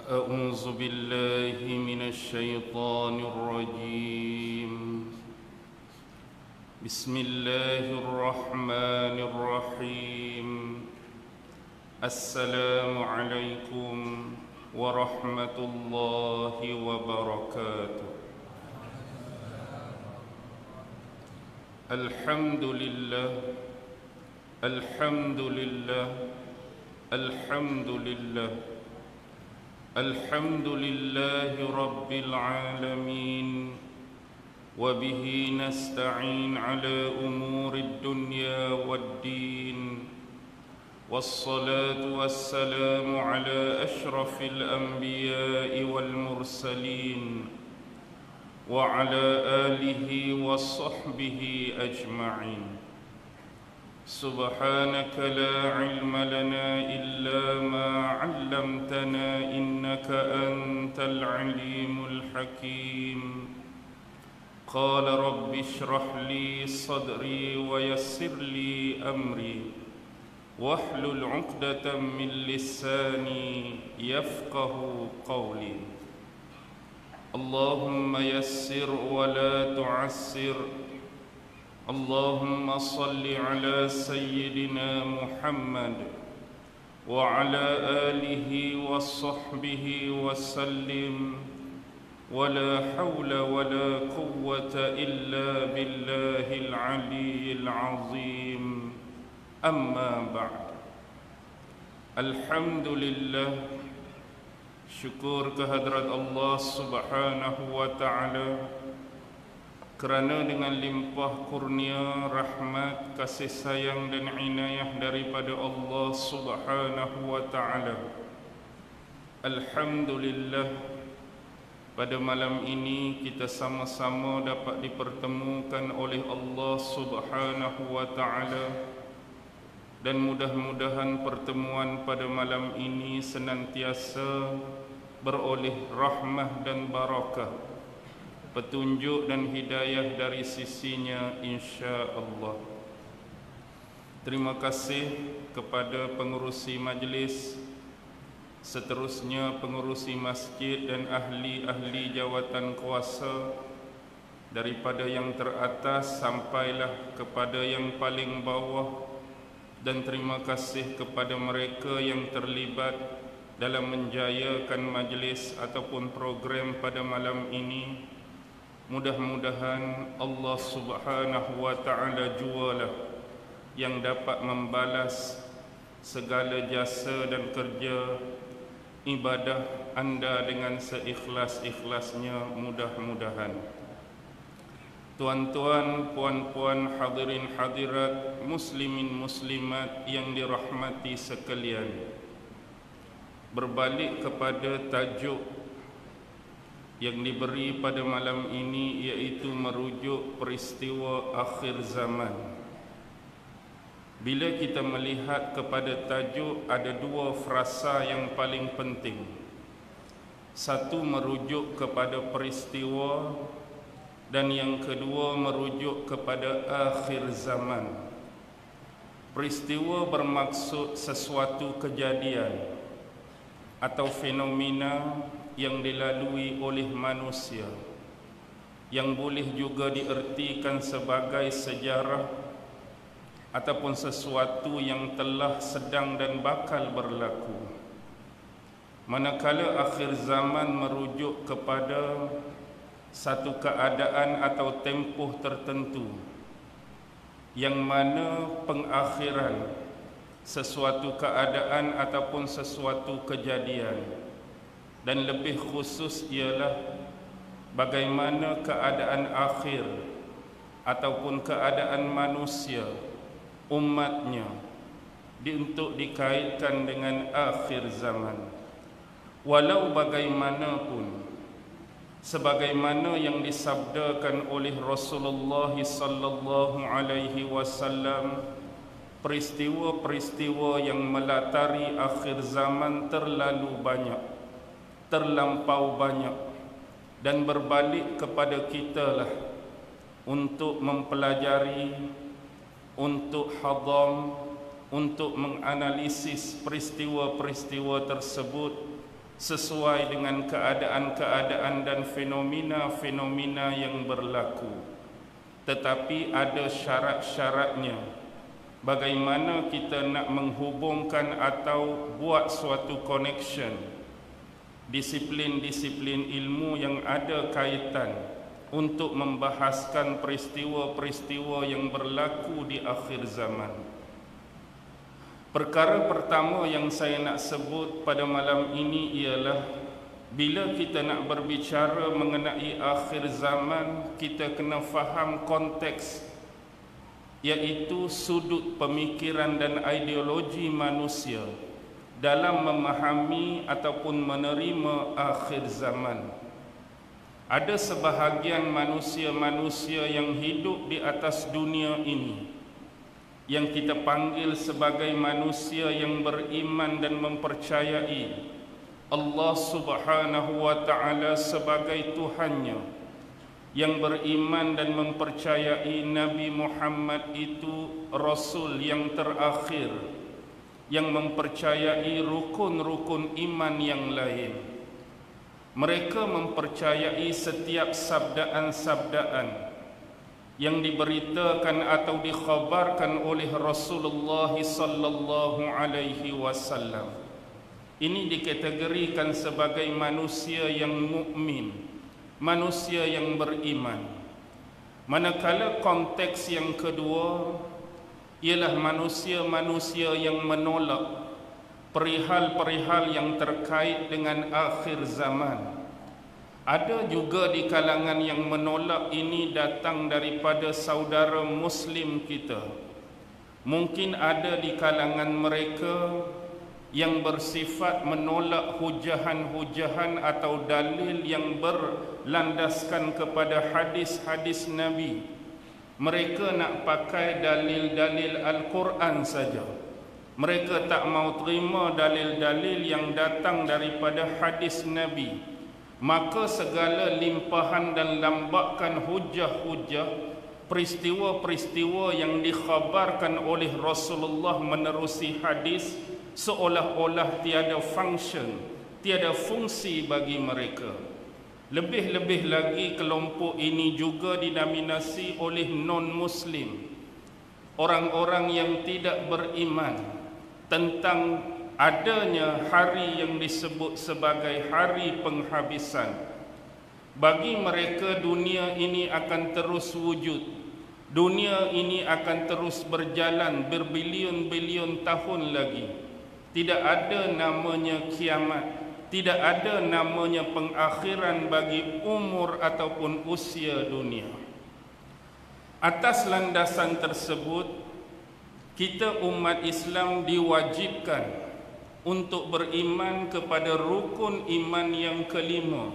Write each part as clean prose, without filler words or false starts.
أعوذ بالله من الشيطان الرجيم. بسم الله الرحمن الرحيم. السلام عليكم ورحمة الله وبركاته. الحمد لله الحمد لله الحمد لله الحمد لله رب العالمين، وبه نستعين على أمور الدنيا والدين، والصلاة والسلام على أشرف الأنبياء والمرسلين، وعلى آله وصحبه أجمعين. سبحانك لا علم لنا إلا ما علمتنا إنك أنت العليم الحكيم. قال رب اشرح لي صدري ويسر لي أمري واحلل عقدة من لساني يفقه قولي. اللهم يسر ولا تعسر. اللهم صل على سيدنا محمد وعلى آله وصحبه وسلم، ولا حول ولا قوة إلا بالله العلي العظيم. أما بعد. الحمد لله، syukur kehadrat Allah Subhanahu wa ta'ala kerana dengan limpah kurnia, rahmat, kasih sayang dan inayah daripada Allah Subhanahu wa ta'ala, alhamdulillah, pada malam ini kita sama-sama dapat dipertemukan oleh Allah Subhanahu wa ta'ala. Dan mudah-mudahan pertemuan pada malam ini senantiasa beroleh rahmah dan barakah, petunjuk dan hidayah dari sisinya, insya-Allah. Terima kasih kepada pengurusi majlis, seterusnya pengurusi masjid dan ahli-ahli jawatan kuasa, daripada yang teratas sampailah kepada yang paling bawah. Dan terima kasih kepada mereka yang terlibat dalam menjayakan majlis ataupun program pada malam ini. Mudah-mudahan Allah Subhanahu wa ta'ala jualah yang dapat membalas segala jasa dan kerja ibadah anda dengan seikhlas-ikhlasnya, mudah-mudahan. Tuan-tuan, puan-puan, hadirin hadirat, muslimin muslimat yang dirahmati sekalian, berbalik kepada tajuk yang diberi pada malam ini, iaitu merujuk peristiwa akhir zaman. Bila kita melihat kepada tajuk, ada dua frasa yang paling penting. Satu merujuk kepada peristiwa, dan yang kedua merujuk kepada akhir zaman. Peristiwa bermaksud sesuatu kejadian atau fenomena yang dilalui oleh manusia, yang boleh juga diertikan sebagai sejarah ataupun sesuatu yang telah, sedang dan bakal berlaku. Manakala akhir zaman merujuk kepada satu keadaan atau tempoh tertentu, yang mana pengakhiran sesuatu keadaan ataupun sesuatu kejadian, dan lebih khusus ialah bagaimana keadaan akhir ataupun keadaan manusia, umatnya, untuk dikaitkan dengan akhir zaman. Walau bagaimanapun, sebagaimana yang disabdakan oleh Rasulullah sallallahu alaihi wasallam, peristiwa-peristiwa yang melatari akhir zaman terlalu banyak, terlampau banyak, dan berbalik kepada kitalah untuk mempelajari, untuk hadam, untuk menganalisis peristiwa-peristiwa tersebut sesuai dengan keadaan-keadaan dan fenomena-fenomena yang berlaku. Tetapi ada syarat-syaratnya. Bagaimana kita nak menghubungkan atau buat suatu connection disiplin-disiplin ilmu yang ada kaitan untuk membahaskan peristiwa-peristiwa yang berlaku di akhir zaman. Perkara pertama yang saya nak sebut pada malam ini ialah bila kita nak berbicara mengenai akhir zaman, kita kena faham konteks, iaitu sudut pemikiran dan ideologi manusia dalam memahami ataupun menerima akhir zaman. Ada sebahagian manusia-manusia yang hidup di atas dunia ini yang kita panggil sebagai manusia yang beriman dan mempercayai Allah Subhanahu wa ta'ala sebagai Tuhannya, yang beriman dan mempercayai Nabi Muhammad itu Rasul yang terakhir, yang mempercayai rukun-rukun iman yang lain. Mereka mempercayai setiap sabdaan-sabdaan yang diberitakan atau dikhabarkan oleh Rasulullah sallallahu alaihi wasallam. Ini dikategorikan sebagai manusia yang mukmin, manusia yang beriman. Manakala konteks yang kedua ialah manusia-manusia yang menolak perihal-perihal yang terkait dengan akhir zaman. Ada juga di kalangan yang menolak ini datang daripada saudara Muslim kita. Mungkin ada di kalangan mereka yang bersifat menolak hujahan-hujahan atau dalil yang berlandaskan kepada hadis-hadis Nabi. Mereka nak pakai dalil-dalil Al-Quran saja. Mereka tak mau terima dalil-dalil yang datang daripada hadis Nabi. Maka segala limpahan dan lambakan hujah-hujah, peristiwa-peristiwa yang dikhabarkan oleh Rasulullah menerusi hadis seolah-olah tiada function, tiada fungsi bagi mereka. Lebih-lebih lagi kelompok ini juga didominasi oleh non-Muslim, orang-orang yang tidak beriman tentang adanya hari yang disebut sebagai hari penghabisan. Bagi mereka dunia ini akan terus wujud, dunia ini akan terus berjalan berbilion-bilion tahun lagi. Tidak ada namanya kiamat, tidak ada namanya pengakhiran bagi umur ataupun usia dunia. Atas landasan tersebut, kita umat Islam diwajibkan untuk beriman kepada rukun iman yang kelima,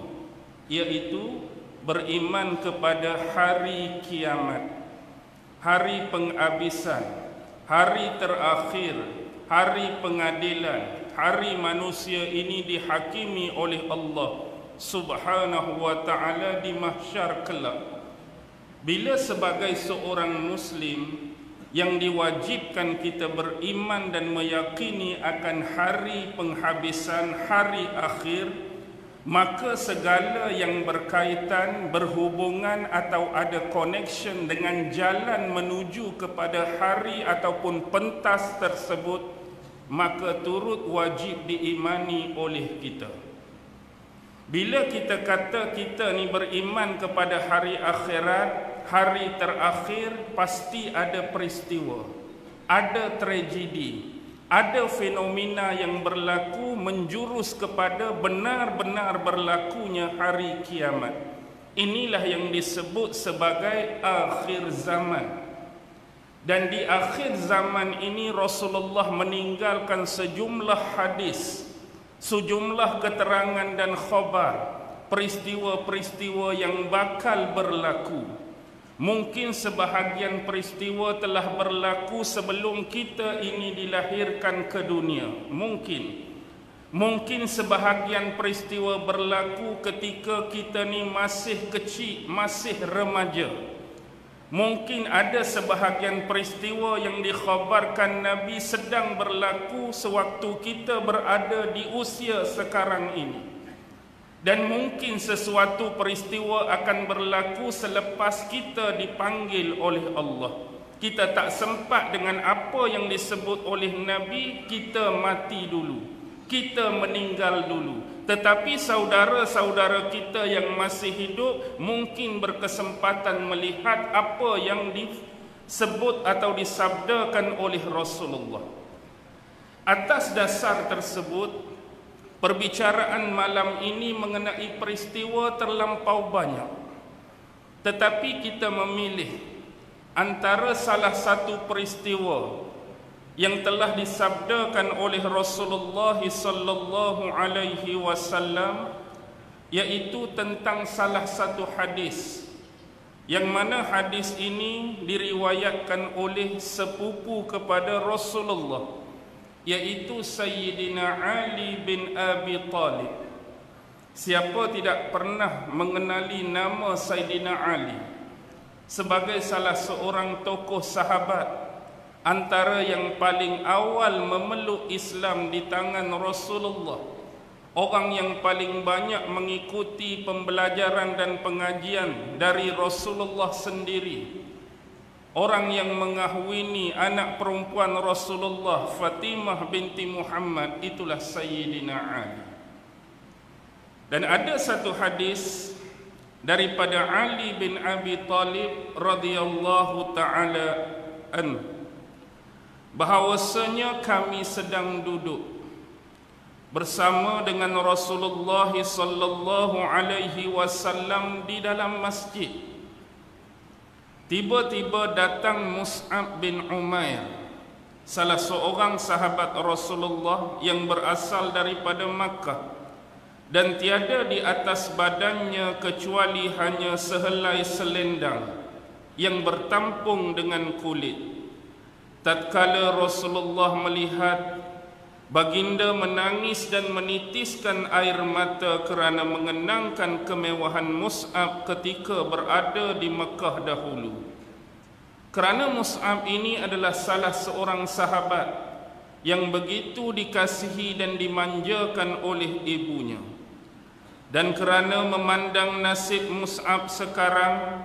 iaitu beriman kepada hari kiamat, hari penghabisan, hari terakhir, hari pengadilan, hari manusia ini dihakimi oleh Allah Subhanahu wa ta'ala di mahsyar kelak. Bila sebagai seorang Muslim yang diwajibkan kita beriman dan meyakini akan hari penghabisan, hari akhir, maka segala yang berkaitan, berhubungan atau ada connection dengan jalan menuju kepada hari ataupun pentas tersebut, maka turut wajib diimani oleh kita. Bila kita kata kita ni beriman kepada hari akhirat, hari terakhir, pasti ada peristiwa, ada tragedi, ada fenomena yang berlaku menjurus kepada benar-benar berlakunya hari kiamat. Inilah yang disebut sebagai akhir zaman. Dan di akhir zaman ini Rasulullah meninggalkan sejumlah hadis, sejumlah keterangan dan khabar, peristiwa-peristiwa yang bakal berlaku. Mungkin sebahagian peristiwa telah berlaku sebelum kita ini dilahirkan ke dunia. Mungkin sebahagian peristiwa berlaku ketika kita ni masih kecil, masih remaja. Mungkin ada sebahagian peristiwa yang dikhabarkan Nabi sedang berlaku sewaktu kita berada di usia sekarang ini. Dan mungkin sesuatu peristiwa akan berlaku selepas kita dipanggil oleh Allah. Kita tak sempat dengan apa yang disebut oleh Nabi, kita mati dulu, kita meninggal dulu. Tetapi saudara-saudara kita yang masih hidup mungkin berkesempatan melihat apa yang disebut atau disabdakan oleh Rasulullah. Atas dasar tersebut, perbicaraan malam ini mengenai peristiwa terlampau banyak. Tetapi kita memilih antara salah satu peristiwa yang telah disabdakan oleh Rasulullah sallallahu alaihi wasallam, yaitu tentang salah satu hadis yang mana hadis ini diriwayatkan oleh sepupu kepada Rasulullah, yaitu Sayyidina Ali bin Abi Talib. Siapa tidak pernah mengenali nama Sayyidina Ali sebagai salah seorang tokoh sahabat antara yang paling awal memeluk Islam di tangan Rasulullah, orang yang paling banyak mengikuti pembelajaran dan pengajian dari Rasulullah sendiri, orang yang mengahwini anak perempuan Rasulullah, Fatimah binti Muhammad, itulah Sayyidina Ali. Dan ada satu hadis daripada Ali bin Abi Talib radhiyallahu taala anhu, bahawasanya kami sedang duduk bersama dengan Rasulullah sallallahu alaihi wasallam di dalam masjid. Tiba-tiba datang Mus'ab bin Umair, salah seorang sahabat Rasulullah yang berasal daripada Makkah, dan tiada di atas badannya kecuali hanya sehelai selendang yang bertampung dengan kulit. Tatkala Rasulullah melihat baginda menangis dan menitiskan air mata kerana mengenangkan kemewahan Mus'ab ketika berada di Mekah dahulu. Kerana Mus'ab ini adalah salah seorang sahabat yang begitu dikasihi dan dimanjakan oleh ibunya. Dan kerana memandang nasib Mus'ab sekarang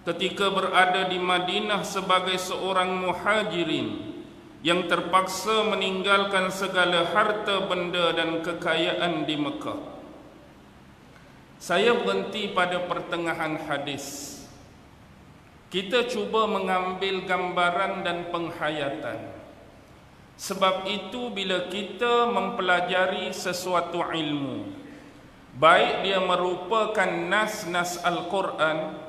ketika berada di Madinah sebagai seorang muhajirin yang terpaksa meninggalkan segala harta benda dan kekayaan di Mekah, saya berhenti pada pertengahan hadis. Kita cuba mengambil gambaran dan penghayatan. Sebab itu bila kita mempelajari sesuatu ilmu, baik dia merupakan nas-nas Al-Quran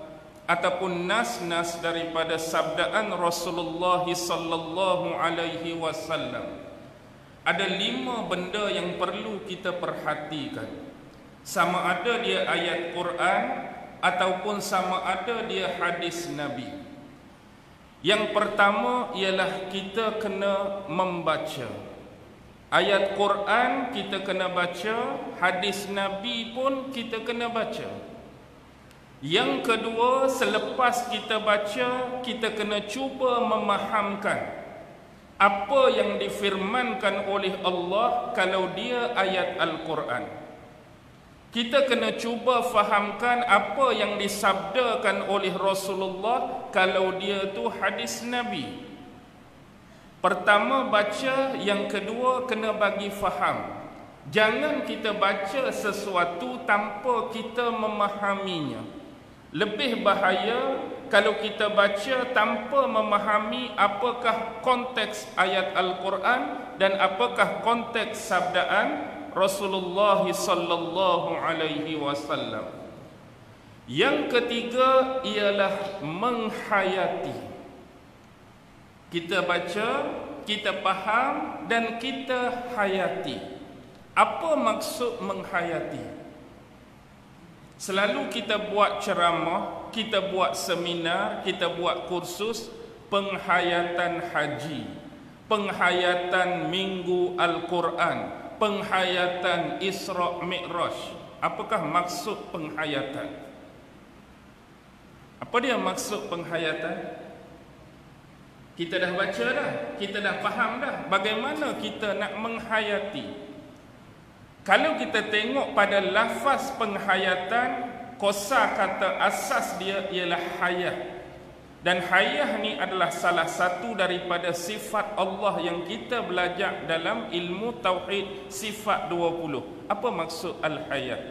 ataupun nas-nas daripada sabdaan Rasulullah sallallahu alaihi wasallam, ada 5 benda yang perlu kita perhatikan. Sama ada dia ayat Quran ataupun sama ada dia hadis Nabi. Yang pertama ialah kita kena membaca. Ayat Quran kita kena baca, hadis Nabi pun kita kena baca. Yang kedua, selepas kita baca, kita kena cuba memahamkan apa yang difirmankan oleh Allah kalau dia ayat Al-Quran. Kita kena cuba fahamkan apa yang disabdakan oleh Rasulullah kalau dia tu hadis Nabi. Pertama baca, yang kedua kena bagi faham. Jangan kita baca sesuatu tanpa kita memahaminya. Lebih bahaya kalau kita baca tanpa memahami apakah konteks ayat Al-Quran dan apakah konteks sabdaan Rasulullah sallallahu alaihi wasallam. Yang ketiga ialah menghayati. Kita baca, kita faham dan kita hayati. Apa maksud menghayati? Selalu kita buat ceramah, kita buat seminar, kita buat kursus penghayatan haji, penghayatan minggu Al-Quran, penghayatan Isra' Mi'raj. Apakah maksud penghayatan? Apa dia maksud penghayatan? Kita dah baca dah, kita dah faham dah bagaimana kita nak menghayati. Kalau kita tengok pada lafaz penghayatan, kosa kata asas dia ialah hayah. Dan hayah ni adalah salah satu daripada sifat Allah yang kita belajar dalam ilmu tauhid sifat 20. Apa maksud al-hayah?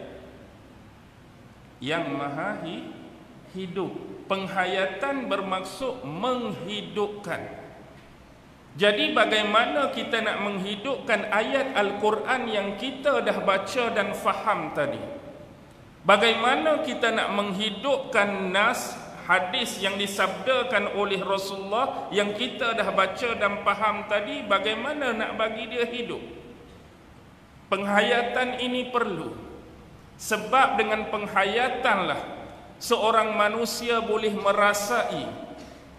Yang maha hidup. Penghayatan bermaksud menghidupkan. Jadi bagaimana kita nak menghidupkan ayat Al-Quran yang kita dah baca dan faham tadi? Bagaimana kita nak menghidupkan nas hadis yang disabdakan oleh Rasulullah yang kita dah baca dan faham tadi? Bagaimana nak bagi dia hidup? Penghayatan ini perlu. Sebab dengan penghayatanlah seorang manusia boleh merasai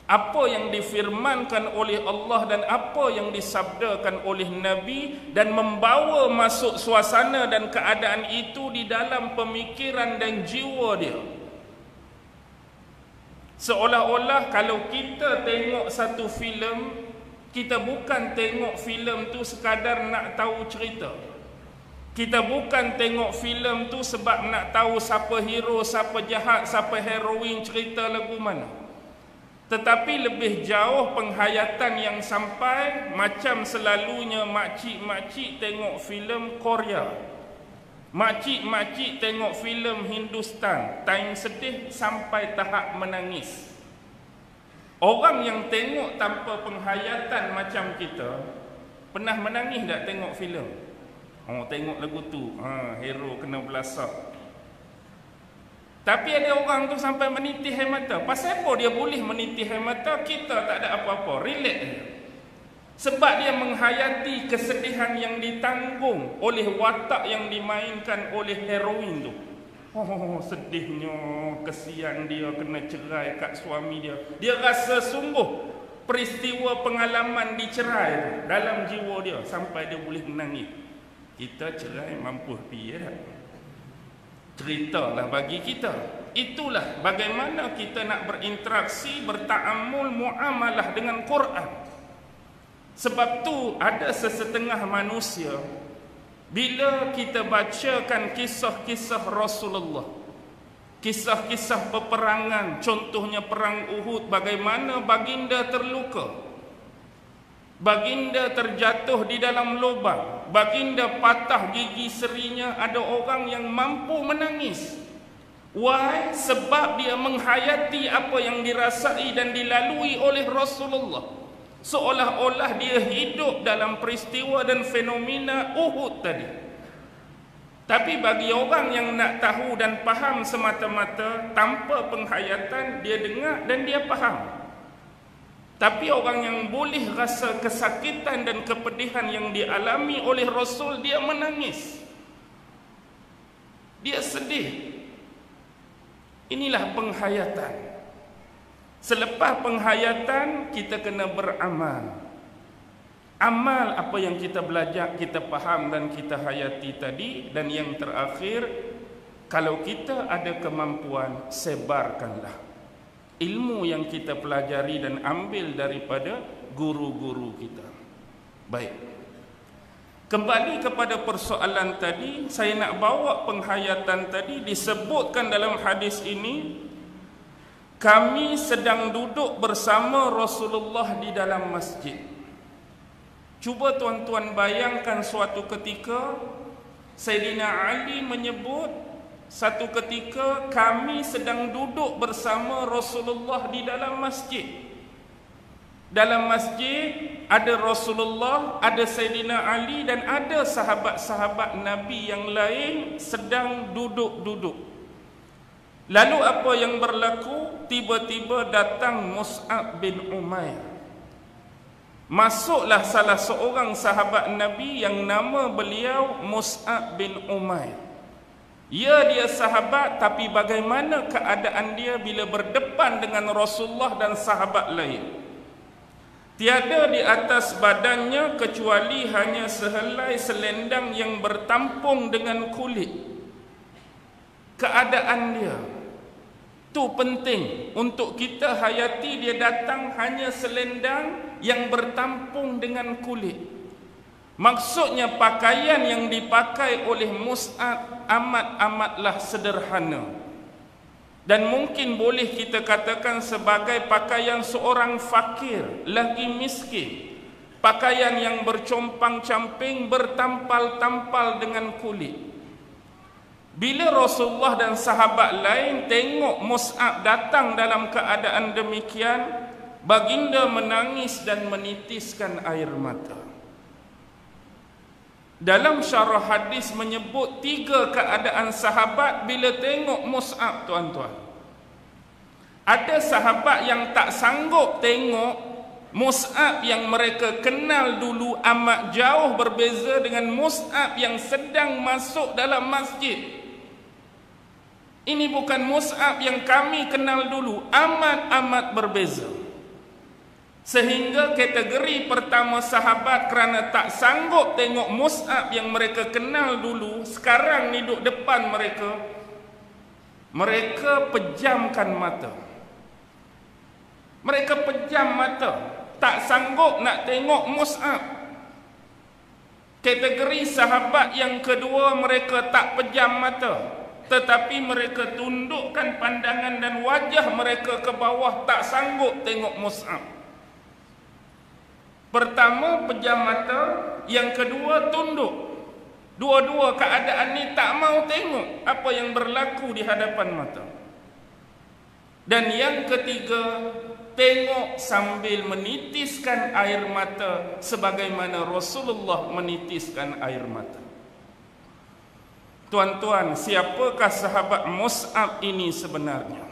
apa yang difirmankan oleh Allah dan apa yang disabdakan oleh Nabi, dan membawa masuk suasana dan keadaan itu di dalam pemikiran dan jiwa dia. Seolah-olah kalau kita tengok satu filem, kita bukan tengok filem tu sekadar nak tahu cerita. Kita bukan tengok filem tu sebab nak tahu siapa hero, siapa jahat, siapa heroin, cerita lagu mana. Tetapi lebih jauh penghayatan yang sampai macam selalunya makcik-makcik tengok filem Korea, makcik-makcik tengok filem Hindustan, time sedih sampai tahap menangis. Orang yang tengok tanpa penghayatan macam kita, pernah menangis tak tengok filem? Oh, tengok lagu tu, hero kena belasak. Tapi ada orang tu sampai menitih air mata. Pasal apa dia boleh menitih air mata? Kita tak ada apa-apa, relax je. Sebab dia menghayati kesedihan yang ditanggung oleh watak yang dimainkan oleh heroin tu. Oh, sedihnya, kesian dia kena cerai kat suami dia. Dia rasa sungguh peristiwa pengalaman dicerai tu dalam jiwa dia sampai dia boleh menangis. Kita cerai mampu piye dah? Ceritalah bagi kita. Itulah bagaimana kita nak berinteraksi, berta'amul, muamalah dengan Quran. Sebab tu ada sesetengah manusia, bila kita bacakan kisah-kisah Rasulullah, kisah-kisah peperangan, contohnya perang Uhud, bagaimana baginda terluka, baginda terjatuh di dalam lubang, baginda patah gigi serinya, ada orang yang mampu menangis. Why? Sebab dia menghayati apa yang dirasai dan dilalui oleh Rasulullah. Seolah-olah dia hidup dalam peristiwa dan fenomena Uhud tadi. Tapi bagi orang yang nak tahu dan faham semata-mata tanpa penghayatan, dia dengar dan dia faham. Tapi orang yang boleh rasa kesakitan dan kepedihan yang dialami oleh Rasul, dia menangis, dia sedih. Inilah penghayatan. Selepas penghayatan, kita kena beramal. Amal apa yang kita belajar, kita faham dan kita hayati tadi. Dan yang terakhir, kalau kita ada kemampuan, sebarkanlah ilmu yang kita pelajari dan ambil daripada guru-guru kita. Baik, kembali kepada persoalan tadi, saya nak bawa penghayatan tadi. Disebutkan dalam hadis ini, kami sedang duduk bersama Rasulullah di dalam masjid. Cuba tuan-tuan bayangkan suatu ketika Sayyidina Ali menyebut, satu ketika kami sedang duduk bersama Rasulullah di dalam masjid. Dalam masjid ada Rasulullah, ada Sayyidina Ali dan ada sahabat-sahabat Nabi yang lain sedang duduk-duduk. Lalu apa yang berlaku? Tiba-tiba datang Mus'ab bin Umair. Masuklah salah seorang sahabat Nabi yang nama beliau Mus'ab bin Umair. Ya, dia sahabat, tapi bagaimana keadaan dia bila berdepan dengan Rasulullah dan sahabat lain? Tiada di atas badannya kecuali hanya sehelai selendang yang bertampung dengan kulit. Keadaan dia Tu penting untuk kita hayati. Dia datang hanya selendang yang bertampung dengan kulit. Maksudnya pakaian yang dipakai oleh Mus'ab amat-amatlah sederhana, dan mungkin boleh kita katakan sebagai pakaian seorang fakir, lagi miskin. Pakaian yang bercompang-camping, bertampal-tampal dengan kulit. Bila Rasulullah dan sahabat lain tengok Mus'ab datang dalam keadaan demikian, baginda menangis dan menitiskan air mata. Dalam syarah hadis menyebut 3 keadaan sahabat bila tengok Mus'ab, tuan-tuan. Ada sahabat yang tak sanggup tengok Mus'ab yang mereka kenal dulu amat jauh berbeza dengan Mus'ab yang sedang masuk dalam masjid. Ini bukan Mus'ab yang kami kenal dulu, amat-amat berbeza. Sehingga kategori pertama sahabat kerana tak sanggup tengok Mus'ab yang mereka kenal dulu, sekarang ni duduk depan mereka, mereka pejamkan mata. Mereka pejam mata, tak sanggup nak tengok Mus'ab. Kategori sahabat yang kedua, mereka tak pejam mata, tetapi mereka tundukkan pandangan dan wajah mereka ke bawah, tak sanggup tengok Mus'ab. Pertama pejam mata, yang kedua tunduk. Dua-dua keadaan ni tak mau tengok apa yang berlaku di hadapan mata. Dan yang ketiga, tengok sambil menitiskan air mata sebagaimana Rasulullah menitiskan air mata. Tuan-tuan, siapakah sahabat Mus'ab ini sebenarnya?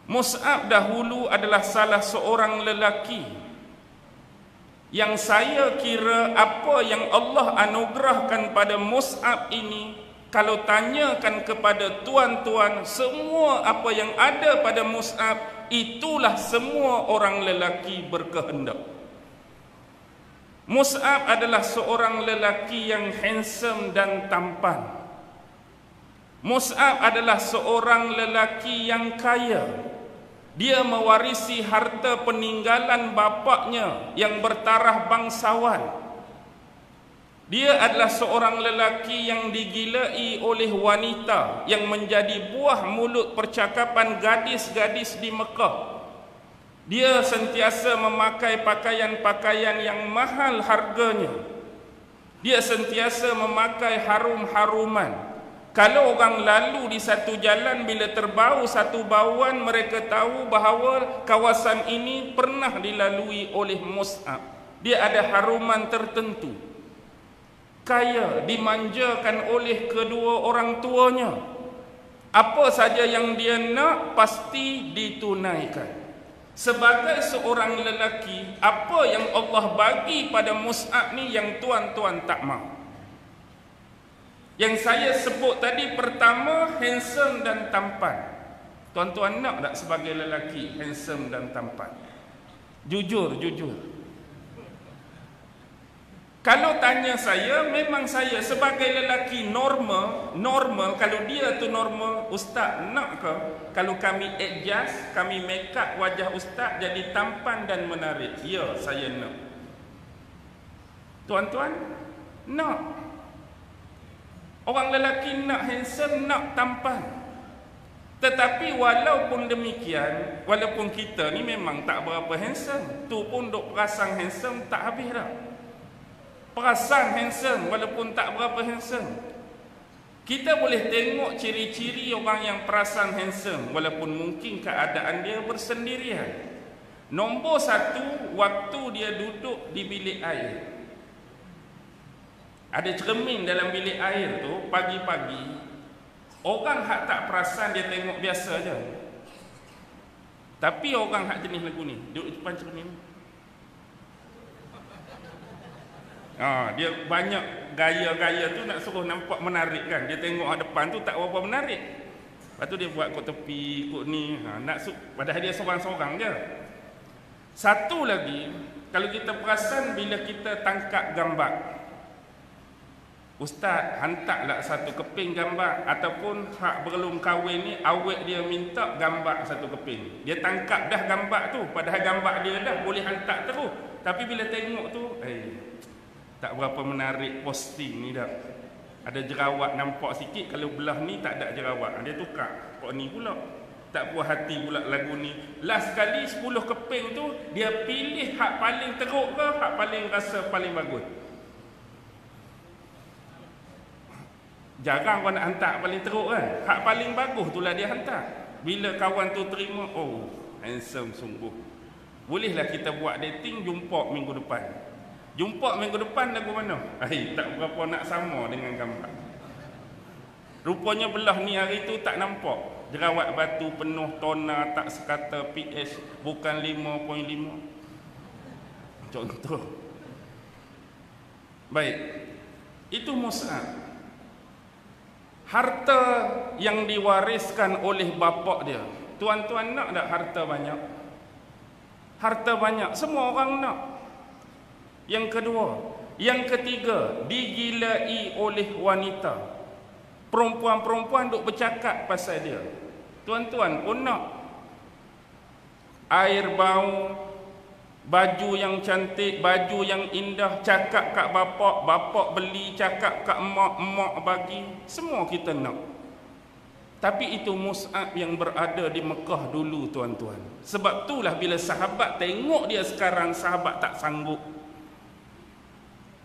Mus'ab dahulu adalah salah seorang lelaki yang saya kira apa yang Allah anugerahkan pada Mus'ab ini, kalau tanyakan kepada tuan-tuan, semua apa yang ada pada Mus'ab, itulah semua orang lelaki berkehendak. Mus'ab adalah seorang lelaki yang handsome dan tampan. Mus'ab adalah seorang lelaki yang kaya. Dia mewarisi harta peninggalan bapaknya yang bertaraf bangsawan. Dia adalah seorang lelaki yang digilai oleh wanita, yang menjadi buah mulut percakapan gadis-gadis di Mekah. Dia sentiasa memakai pakaian-pakaian yang mahal harganya. Dia sentiasa memakai harum-haruman. Kalau orang lalu di satu jalan, bila terbau satu bauan, mereka tahu bahawa kawasan ini pernah dilalui oleh Mus'ab. Dia ada haruman tertentu. Kaya, dimanjakan oleh kedua orang tuanya. Apa saja yang dia nak, pasti ditunaikan. Sebagai seorang lelaki, apa yang Allah bagi pada Mus'ab ni yang tuan-tuan tak mahu? Yang saya sebut tadi, pertama, handsome dan tampan. Tuan-tuan nak tak sebagai lelaki handsome dan tampan? Jujur. Kalau tanya saya, memang saya sebagai lelaki normal, kalau dia tu normal, ustaz nak ke kalau kami adjust, kami make up wajah ustaz jadi tampan dan menarik? Ya, saya nak. Tuan-tuan, nak. Orang lelaki nak handsome, nak tampan. Tetapi walaupun demikian, walaupun kita ni memang tak berapa handsome, tu pun duk perasan handsome tak habis dah. Perasan handsome walaupun tak berapa handsome. Kita boleh tengok ciri-ciri orang yang perasan handsome walaupun mungkin keadaan dia bersendirian. Nombor satu, waktu dia duduk di bilik air. Ada cermin dalam bilik air tu, pagi-pagi orang hak tak perasan, dia tengok biasa je. Tapi orang hak jenis lagu ni, duduk depan cermin, dia banyak gaya-gaya tu nak suruh nampak menarik kan. Dia tengok depan tu tak berapa menarik. Lepas tu dia buat kot tepi, kot ni, padahal dia seorang-seorang je. Satu lagi, kalau kita perasan bila kita tangkap gambar, Ustaz, hantarlah satu keping gambar, ataupun hak belum kahwin ni awet dia minta gambar satu keping. Dia tangkap dah gambar tu, padahal gambar dia dah boleh hantar terus. Tapi bila tengok tu, tak berapa menarik posting ni dah. Ada jerawat nampak sikit, kalau belah ni tak ada jerawat. Dia tukar, kok ni pula. Tak puas hati pula lagu ni. Last kali 10 keping tu, dia pilih hak paling teruk ke, hak paling rasa paling bagus. Jarang orang nak hantar hak paling teruk kan. Hak paling bagus tu lah dia hantar. Bila kawan tu terima, oh, handsome sungguh. Bolehlah kita buat dating, jumpa minggu depan. Jumpa minggu depan lagu mana? Tak berapa nak sama dengan gambar. Rupanya belah ni hari tu tak nampak. Jerawat batu penuh toner, tak sekata pH, bukan 5.5. Contoh. Baik. Itu Mus'ab. Harta yang diwariskan oleh bapak dia. Tuan-tuan nak tak harta banyak? Harta banyak, semua orang nak. Yang kedua, yang ketiga, digilai oleh wanita. Perempuan-perempuan duk bercakap pasal dia. Tuan-tuan pun nak. Air bau, baju yang cantik, baju yang indah, cakap kat bapak, bapak beli, cakap kat emak, emak bagi. Semua kita nak. Tapi itu Mus'ab yang berada di Mekah dulu, tuan-tuan. Sebab itulah bila sahabat tengok dia sekarang, sahabat tak sanggup.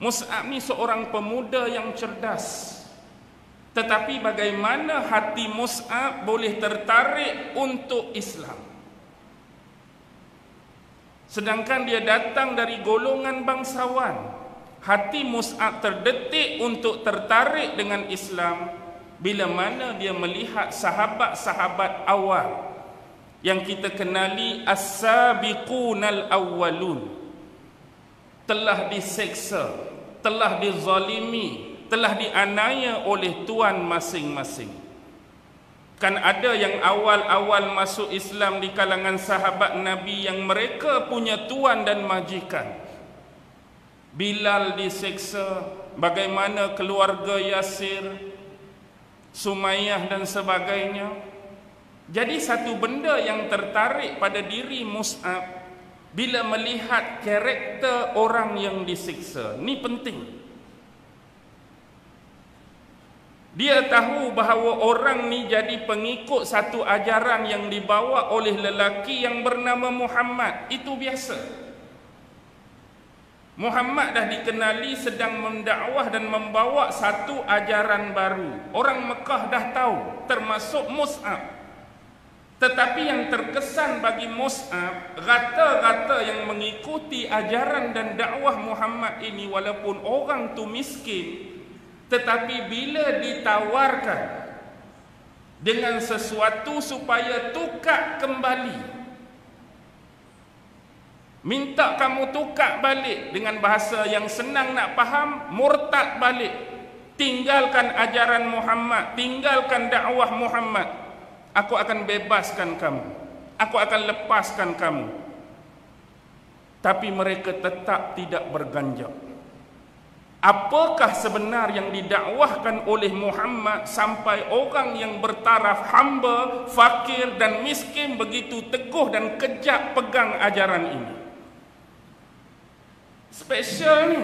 Mus'ab ni seorang pemuda yang cerdas. Tetapi bagaimana hati Mus'ab boleh tertarik untuk Islam? Sedangkan dia datang dari golongan bangsawan. Hati Mus'ab terdetik untuk tertarik dengan Islam bila mana dia melihat sahabat-sahabat awal yang kita kenali as-sabiqunal awwalun telah diseksa, telah dizalimi, telah dianiaya oleh tuan masing-masing. Kan ada yang awal-awal masuk Islam di kalangan sahabat Nabi yang mereka punya tuan dan majikan. Bilal diseksa, bagaimana keluarga Yasir, Sumayyah dan sebagainya. Jadi satu benda yang tertarik pada diri Mus'ab bila melihat karakter orang yang disiksa. Ni penting. Dia tahu bahawa orang ni jadi pengikut satu ajaran yang dibawa oleh lelaki yang bernama Muhammad. Itu biasa. Muhammad dah dikenali sedang mendakwah dan membawa satu ajaran baru. Orang Mekah dah tahu, termasuk Mus'ab. Tetapi yang terkesan bagi Mus'ab, rata-rata yang mengikuti ajaran dan dakwah Muhammad ini walaupun orang tu miskin, tetapi bila ditawarkan dengan sesuatu supaya tukar kembali, minta kamu tukar balik, dengan bahasa yang senang nak faham, murtad balik, tinggalkan ajaran Muhammad, tinggalkan dakwah Muhammad, aku akan bebaskan kamu, aku akan lepaskan kamu. Tapi mereka tetap tidak berganjak. Apakah sebenar yang didakwahkan oleh Muhammad sampai orang yang bertaraf hamba, fakir dan miskin begitu teguh dan kejak pegang ajaran ini? Special ni.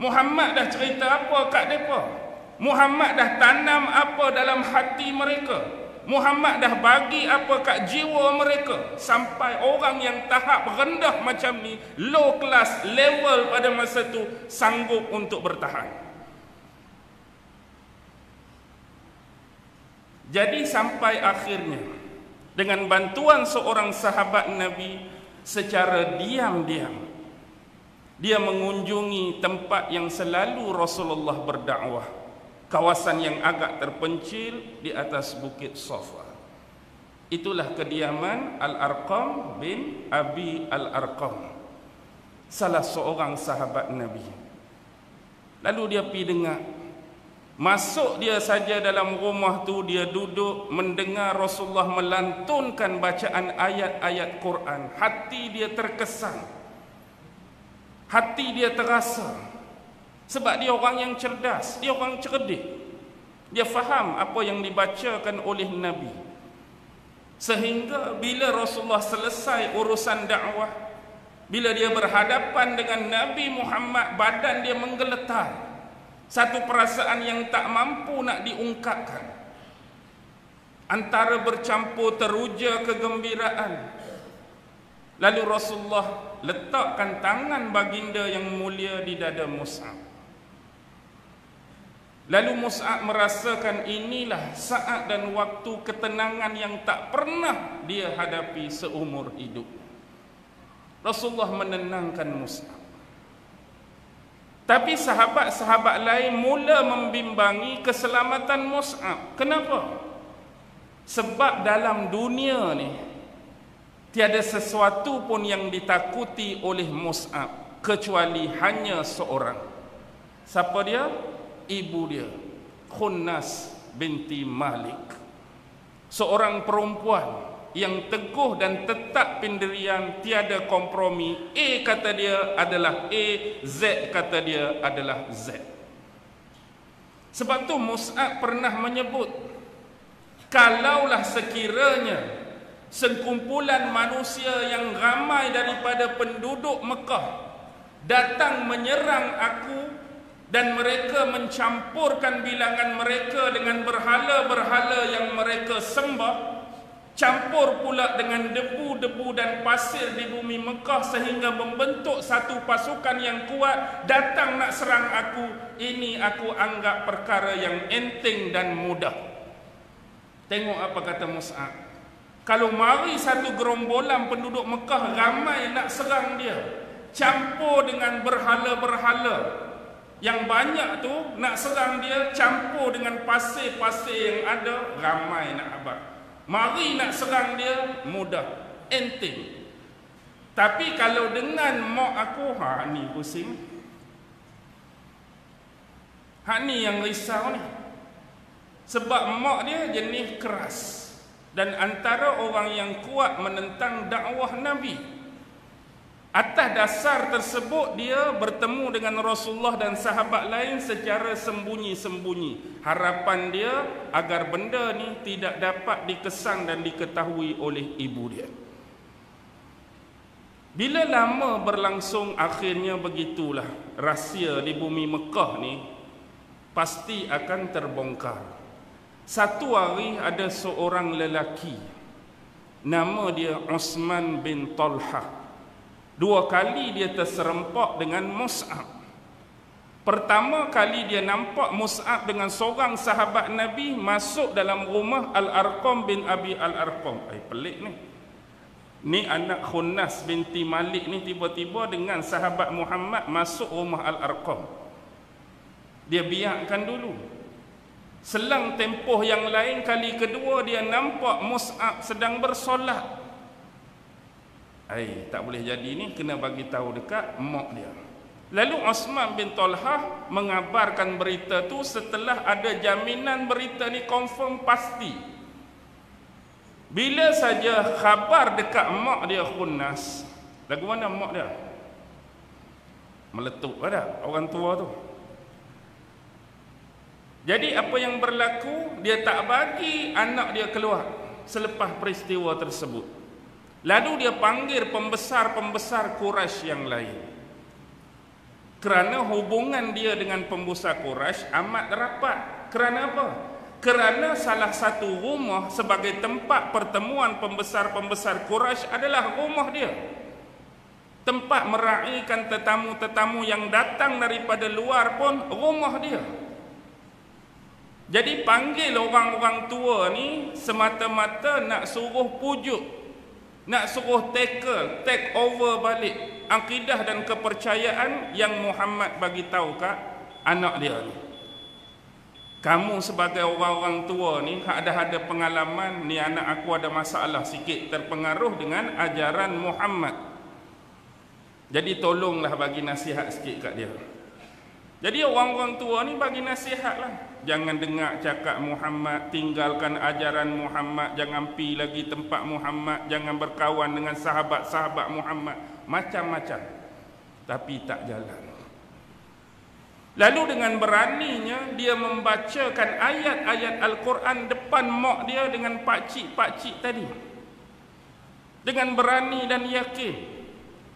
Muhammad dah cerita apa kat mereka? Muhammad dah tanam apa dalam hati mereka? Muhammad dah bagi apa kat jiwa mereka? Sampai orang yang tahap rendah macam ni, low class level pada masa tu, sanggup untuk bertahan. Jadi sampai akhirnya, dengan bantuan seorang sahabat Nabi, secara diam-diam dia mengunjungi tempat yang selalu Rasulullah berdakwah, kawasan yang agak terpencil di atas Bukit Safa. Itulah kediaman Al-Arqam bin Abi Al-Arqam, salah seorang sahabat Nabi. Lalu dia pergi dengar. Masuk dia saja dalam rumah tu, dia duduk mendengar Rasulullah melantunkan bacaan ayat-ayat Quran. Hati dia terkesan, hati dia terasa. Sebab dia orang yang cerdas, dia orang cerdik. Dia faham apa yang dibacakan oleh Nabi. Sehingga bila Rasulullah selesai urusan dakwah, bila dia berhadapan dengan Nabi Muhammad, badan dia menggeletar. Satu perasaan yang tak mampu nak diungkapkan. Antara bercampur teruja kegembiraan. Lalu Rasulullah letakkan tangan baginda yang mulia di dada Mus'ab. Lalu Mus'ab merasakan inilah saat dan waktu ketenangan yang tak pernah dia hadapi seumur hidup. Rasulullah menenangkan Mus'ab. Tapi sahabat-sahabat lain mula membimbangi keselamatan Mus'ab. Kenapa? Sebab dalam dunia ni tiada sesuatu pun yang ditakuti oleh Mus'ab kecuali hanya seorang. Siapa dia? Ibu dia, Khunnas binti Malik. Seorang perempuan yang teguh dan tetap pendirian, tiada kompromi. A kata dia adalah A, Z kata dia adalah Z. Sebab tu Mus'ab pernah menyebut, kalaulah sekiranya sekumpulan manusia yang ramai daripada penduduk Mekah datang menyerang aku dan mereka mencampurkan bilangan mereka dengan berhala-berhala yang mereka sembah, campur pula dengan debu-debu dan pasir di bumi Mekah sehingga membentuk satu pasukan yang kuat, datang nak serang aku, ini aku anggap perkara yang enteng dan mudah. Tengok apa kata Mus'ab. Kalau mari satu gerombolan penduduk Mekah ramai nak serang dia, campur dengan berhala-berhala yang banyak tu, nak serang dia, campur dengan pasir-pasir yang ada, ramai nak abad. Mari nak serang dia, mudah, enteng. Tapi kalau dengan mak aku, ni pusing. Ni yang risau ni. Sebab mak dia jenis keras dan antara orang yang kuat menentang dakwah Nabi. Atas dasar tersebut dia bertemu dengan Rasulullah dan sahabat lain secara sembunyi-sembunyi. Harapan dia agar benda ni tidak dapat dikesan dan diketahui oleh ibu dia. Bila lama berlangsung, akhirnya begitulah rahsia di bumi Mekah ni pasti akan terbongkar. Satu hari ada seorang lelaki, nama dia Uthman bin Talha. 2 kali dia terserempak dengan Mus'ab. Pertama kali dia nampak Mus'ab dengan seorang sahabat Nabi masuk dalam rumah Al-Arqam bin Abi Al-Arqam. Pelik ni. Ni anak Khunnas binti Malik ni tiba-tiba dengan sahabat Muhammad masuk rumah Al-Arqam. Dia biarkan dulu. Selang tempoh yang lain, kali kedua dia nampak Mus'ab sedang bersolat. Tak boleh jadi ni, kena bagi tahu dekat mak dia. Lalu Uthman bin Talha mengabarkan berita tu setelah ada jaminan berita ni confirm pasti. Bila saja khabar dekat mak dia Khunnas, lagu mana mak dia? Meletup ada orang tua tu. Jadi apa yang berlaku, dia tak bagi anak dia keluar selepas peristiwa tersebut. Lalu dia panggil pembesar-pembesar Quraisy yang lain. Kerana hubungan dia dengan pembesar Quraisy amat rapat. Kerana apa? Kerana salah satu rumah sebagai tempat pertemuan pembesar-pembesar Quraisy adalah rumah dia. Tempat meraihkan tetamu-tetamu yang datang daripada luar pun rumah dia. Jadi panggil orang-orang tua ni semata-mata nak suruh pujuk, nak suruh take over balik akidah dan kepercayaan yang Muhammad bagi tahu kat anak dia ni. Kamu sebagai orang-orang tua ni ada pengalaman, ni anak aku ada masalah sikit, terpengaruh dengan ajaran Muhammad. Jadi tolonglah bagi nasihat sikit kat dia. Jadi orang-orang tua ni bagi nasihatlah. Jangan dengar cakap Muhammad, tinggalkan ajaran Muhammad, jangan pi lagi tempat Muhammad, jangan berkawan dengan sahabat-sahabat Muhammad, macam-macam. Tapi tak jalan. Lalu dengan beraninya dia membacakan ayat-ayat Al-Quran depan mak dia dengan pakcik-pakcik tadi. Dengan berani dan yakin.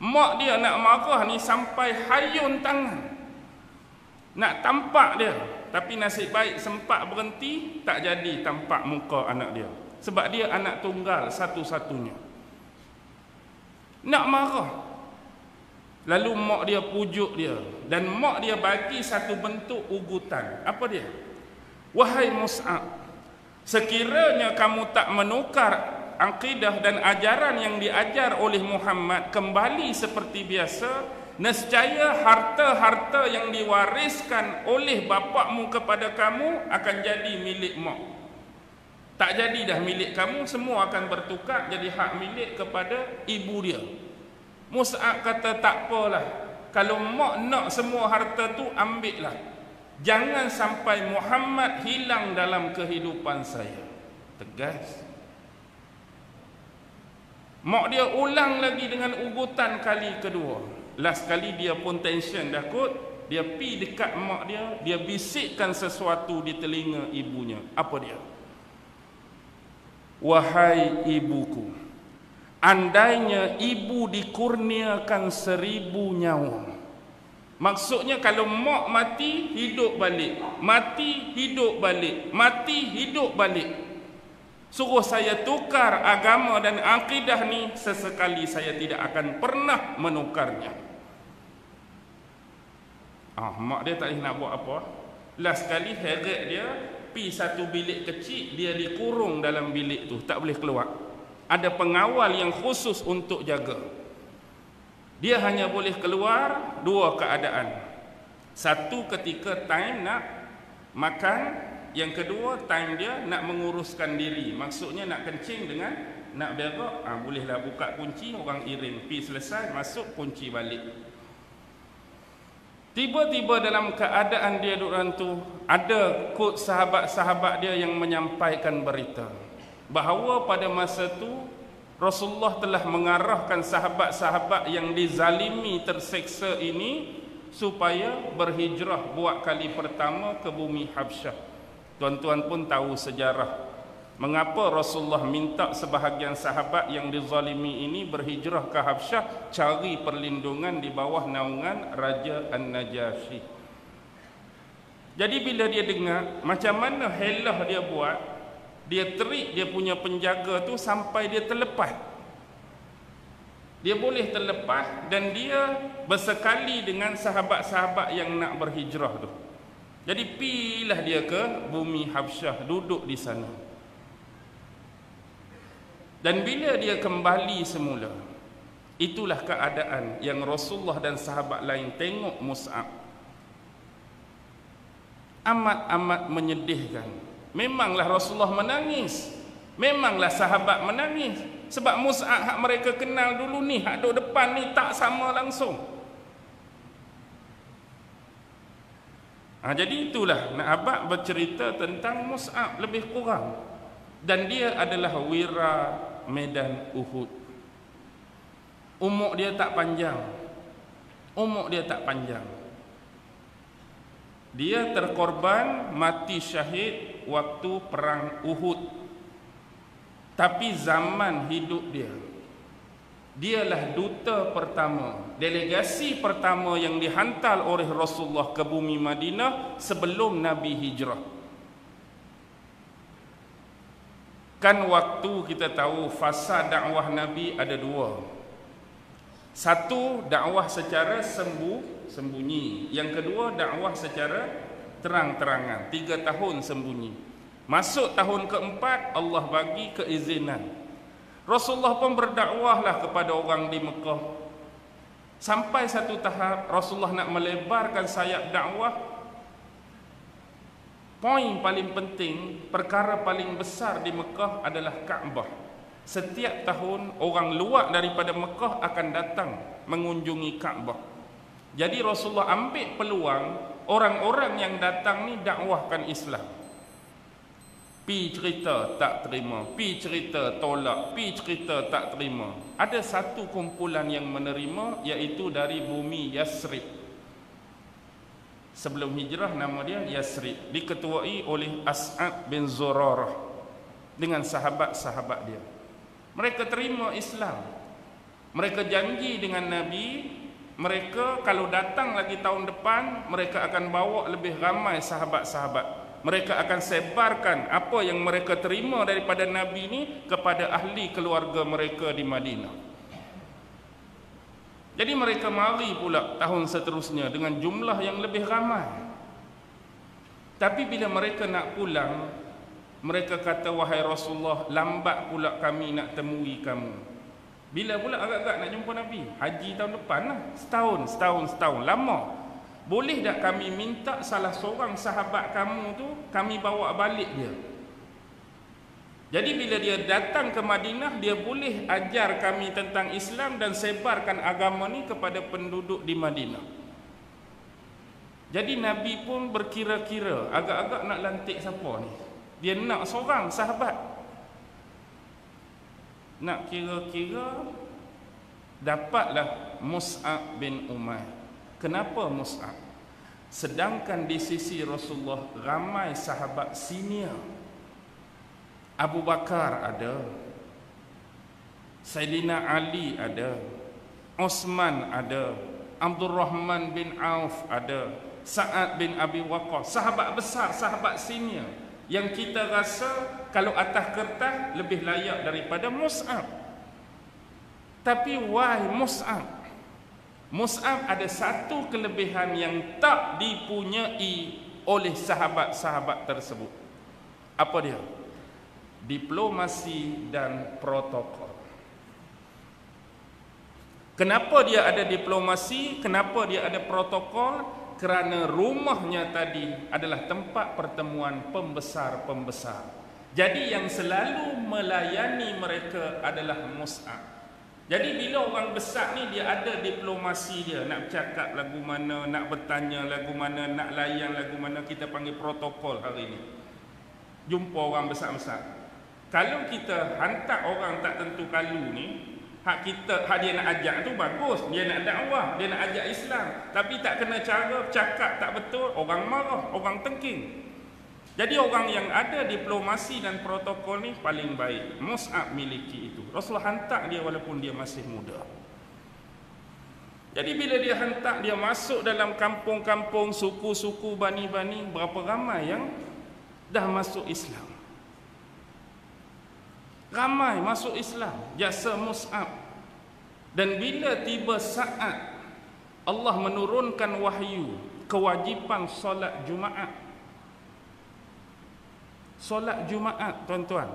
Mak dia nak marah ni sampai hayun tangan. Nak tampak dia. Tapi nasib baik sempat berhenti, tak jadi tampak muka anak dia. Sebab dia anak tunggal satu-satunya. Nak marah. Lalu mak dia pujuk dia. Dan mak dia bagi satu bentuk ugutan. Apa dia? Wahai Mus'ab, sekiranya kamu tak menukar akidah dan ajaran yang diajar oleh Muhammad kembali seperti biasa, nescaya harta-harta yang diwariskan oleh bapakmu kepada kamu akan jadi milik mak. Tak jadi dah milik kamu, semua akan bertukar jadi hak milik kepada ibu dia. Mus'ab kata tak apalah, kalau mak nak semua harta tu ambillah. Jangan sampai Muhammad hilang dalam kehidupan saya. Tegas. Mak dia ulang lagi dengan ugutan kali kedua. Last kali dia pun tension dah kot. Dia pi dekat mak dia, dia bisikkan sesuatu di telinga ibunya. Apa dia? Wahai ibuku, andainya ibu dikurniakan 1000 nyawa. Maksudnya kalau mak mati, hidup balik. Mati, hidup balik. Mati, hidup balik. Suruh saya tukar agama dan akidah ni, sesekali saya tidak akan pernah menukarnya. Mak dia tak boleh nak buat apa. Last kali heret dia pi satu bilik kecil, dia dikurung dalam bilik tu, tak boleh keluar. Ada pengawal yang khusus untuk jaga. Dia hanya boleh keluar dua keadaan. Satu ketika time nak makan, yang kedua time dia nak menguruskan diri. Maksudnya nak kencing dengan nak berak, bolehlah buka kunci, orang iring, pi selesai, masuk, kunci balik. Tiba-tiba dalam keadaan dia duduk tu, ada kod sahabat-sahabat dia yang menyampaikan berita bahawa pada masa tu Rasulullah telah mengarahkan sahabat-sahabat yang dizalimi, terseksa ini supaya berhijrah buat kali pertama ke bumi Habsyah. Tuan-tuan pun tahu sejarah mengapa Rasulullah minta sebahagian sahabat yang dizalimi ini berhijrah ke Habsyah, cari perlindungan di bawah naungan Raja An-Najasyi. Jadi bila dia dengar macam mana helah dia buat, dia terik dia punya penjaga tu sampai dia terlepas. Dia boleh terlepas dan dia bersekali dengan sahabat-sahabat yang nak berhijrah tu. Jadi pilah dia ke bumi Habsyah, duduk di sana. Dan bila dia kembali semula, itulah keadaan yang Rasulullah dan sahabat lain tengok Mus'ab. Amat-amat menyedihkan. Memanglah Rasulullah menangis, memanglah sahabat menangis. Sebab Mus'ab hak mereka kenal dulu ni, hak duduk depan ni tak sama langsung. Jadi itulah nak abang bercerita tentang Mus'ab lebih kurang. Dan dia adalah wira medan Uhud. Umur dia tak panjang. Umur dia tak panjang. Dia terkorban, mati syahid waktu perang Uhud. Tapi zaman hidup dia, dialah duta pertama, delegasi pertama yang dihantar oleh Rasulullah ke bumi Madinah sebelum Nabi hijrah. Kan waktu kita tahu fasa dakwah Nabi ada dua. Satu, dakwah secara sembunyi. Yang kedua, dakwah secara terang-terangan. 3 tahun sembunyi. Masuk tahun keempat, Allah bagi keizinan. Rasulullah pun berdakwahlah kepada orang di Mekah. Sampai satu tahap Rasulullah nak melebarkan sayap dakwah. Poin paling penting, perkara paling besar di Mekah adalah Kaabah. Setiap tahun orang luar daripada Mekah akan datang mengunjungi Kaabah. Jadi Rasulullah ambil peluang orang-orang yang datang ni dakwahkan Islam. Pi cerita tak terima, pi cerita tolak, pi cerita tak terima. Ada satu kumpulan yang menerima, iaitu dari bumi Yasrib. Sebelum hijrah nama dia Yasrib, diketuai oleh As'ad bin Zurarah dengan sahabat-sahabat dia. Mereka terima Islam. Mereka janji dengan Nabi, mereka kalau datang lagi tahun depan, mereka akan bawa lebih ramai sahabat-sahabat. Mereka akan sebarkan apa yang mereka terima daripada Nabi ini kepada ahli keluarga mereka di Madinah. Jadi mereka mari pula tahun seterusnya dengan jumlah yang lebih ramai. Tapi bila mereka nak pulang, mereka kata, wahai Rasulullah, lambat pula kami nak temui kamu. Bila pula agak-agak nak jumpa Nabi? Haji tahun depan lah. Setahun. Lama. Boleh tak kami minta salah seorang sahabat kamu tu, kami bawa balik dia? Jadi bila dia datang ke Madinah, dia boleh ajar kami tentang Islam dan sebarkan agama ni kepada penduduk di Madinah. Jadi Nabi pun berkira-kira, agak-agak nak lantik siapa ni? Dia nak seorang sahabat. Nak kira-kira, dapatlah Mus'ab bin Umair. Kenapa Mus'ab? Sedangkan di sisi Rasulullah ramai sahabat senior. Abu Bakar ada, Sayyidina Ali ada, Osman ada, Abdul Rahman bin Auf ada, Sa'ad bin Abi Waqqas, sahabat besar, sahabat senior yang kita rasa kalau atas kertas lebih layak daripada Mus'ab. Tapi why Mus'ab? Mus'ab ada satu kelebihan yang tak dipunyai oleh sahabat-sahabat tersebut. Apa dia? Diplomasi dan protokol. Kenapa dia ada diplomasi? Kenapa dia ada protokol? Kerana rumahnya tadi adalah tempat pertemuan pembesar-pembesar. Jadi yang selalu melayani mereka adalah Mus'ab. Jadi bila orang besar ni dia ada diplomasi dia, nak bercakap lagu mana, nak bertanya lagu mana, nak layan lagu mana, kita panggil protokol hari ni. Jumpa orang besar-besar. Kalau kita hantar orang tak tentu kalu ni, hak dia nak ajak tu bagus, dia nak dakwah, dia nak ajak Islam, tapi tak kena cara cakap tak betul, orang marah, orang tengking. Jadi orang yang ada diplomasi dan protokol ni paling baik. Mus'ab miliki itu. Rasulullah hantar dia walaupun dia masih muda. Jadi bila dia hantar dia masuk dalam kampung-kampung, suku-suku, bani-bani, berapa ramai yang dah masuk Islam. Ramai masuk Islam, jasa Mus'ab. Dan bila tiba saat Allah menurunkan wahyu kewajipan solat Jumaat. Solat Jumaat, tuan-tuan,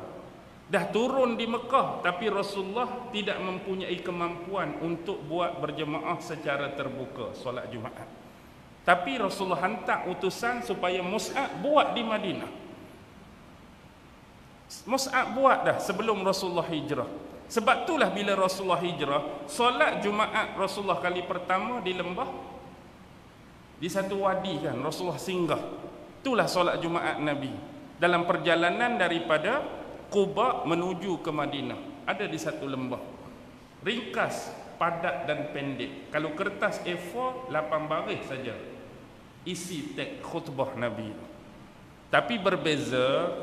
dah turun di Mekah, tapi Rasulullah tidak mempunyai kemampuan untuk buat berjemaah secara terbuka solat Jumaat. Tapi Rasulullah hantar utusan supaya Mus'ab buat di Madinah. Mus'ab buat dah sebelum Rasulullah hijrah. Sebab itulah bila Rasulullah hijrah, solat Jumaat Rasulullah kali pertama di lembah, di satu wadi kan, Rasulullah singgah. Itulah solat Jumaat Nabi dalam perjalanan daripada Quba menuju ke Madinah. Ada di satu lembah, ringkas, padat dan pendek. Kalau kertas A4 8 baris saja isi teks khutbah Nabi. Tapi berbeza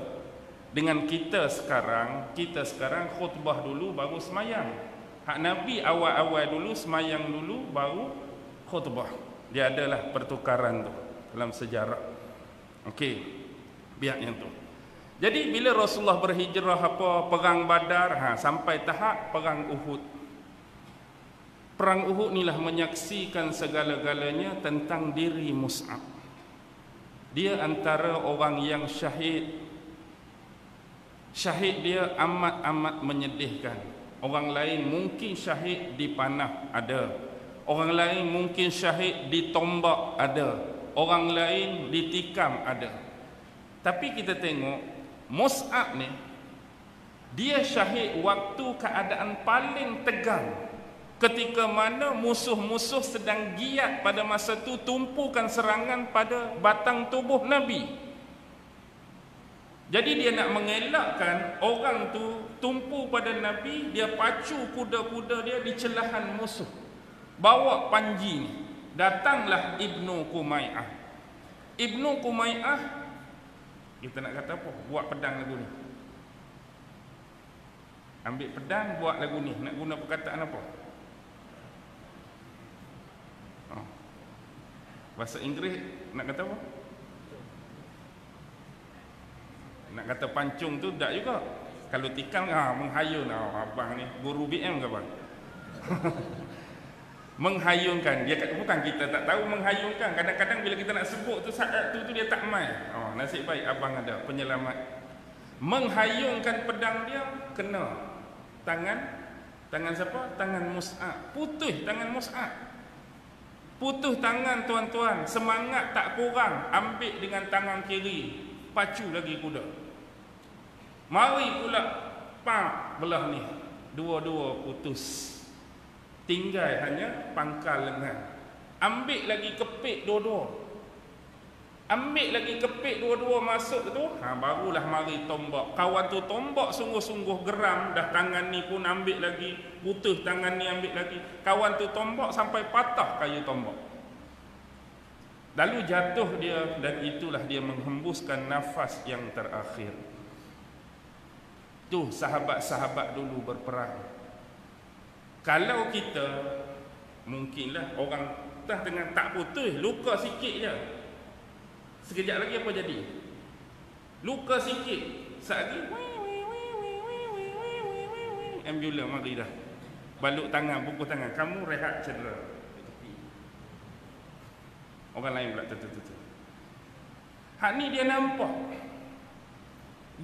dengan kita sekarang khutbah dulu baru semayang. Hak Nabi awal-awal dulu semayang dulu baru khutbah. Dia adalah pertukaran tu dalam sejarah. Okey, biar yang tu. Jadi bila Rasulullah berhijrah perang Badar, sampai tahap perang Uhud. Perang Uhud inilah menyaksikan segala-galanya tentang diri Mus'ab. Dia antara orang yang syahid. Syahid dia amat-amat menyedihkan. Orang lain mungkin syahid di panah, ada. Orang lain mungkin syahid ditombak, ada. Orang lain ditikam, ada. Tapi kita tengok Mus'ab ni, dia syahid waktu keadaan paling tegang. Ketika mana musuh-musuh sedang giat pada masa tu tumpukan serangan pada batang tubuh Nabi. Jadi dia nak mengelakkan orang tu tumpu pada Nabi, dia pacu kuda-kuda dia di celahan musuh. Bawa panji ni. Datanglah Ibnu Kumaiyah. Ibnu Qumai'ah, kita nak kata apa? Buat pedang lagu ni. Ambil pedang, buat lagu ni. Nak guna perkataan apa? Bahasa Inggeris nak kata apa? Nak kata pancung tu tak juga. Kalau tikam menghayun. Abang ni guru BM ke abang? Menghayunkan. Dia kata bukan kita tak tahu menghayunkan. Kadang-kadang bila kita nak sebut tu saat tu dia tak mai. Nasib baik abang ada penyelamat. Menghayunkan pedang dia kena tangan siapa? Tangan Mus'ab. Putus tangan Mus'ab. Putus tangan tuan-tuan. Semangat tak kurang. Ambil dengan tangan kiri. Pacu lagi kuda. Mari pula belah ni. Dua-dua putus. Tinggal hanya pangkal lengan. Ambil lagi kepit dua-dua. Ambil lagi kepit dua-dua masuk tu. Barulah mari tombak. Kawan tu tombak sungguh-sungguh geram. Dah tangan ni pun ambil lagi. Putus tangan ni ambil lagi. Kawan tu tombak sampai patah kayu tombak. Lalu jatuh dia. Dan itulah dia menghembuskan nafas yang terakhir. Tu sahabat-sahabat dulu berperang. Kalau kita, mungkinlah orang dengan tak putus, luka sikit je. Sekejap lagi apa jadi? Luka sikit. Sekejap lagi ambulans mari dah. Baluk tangan, pukul tangan. Kamu rehat cedera. Orang lain pula tu. Hak ni dia nampak.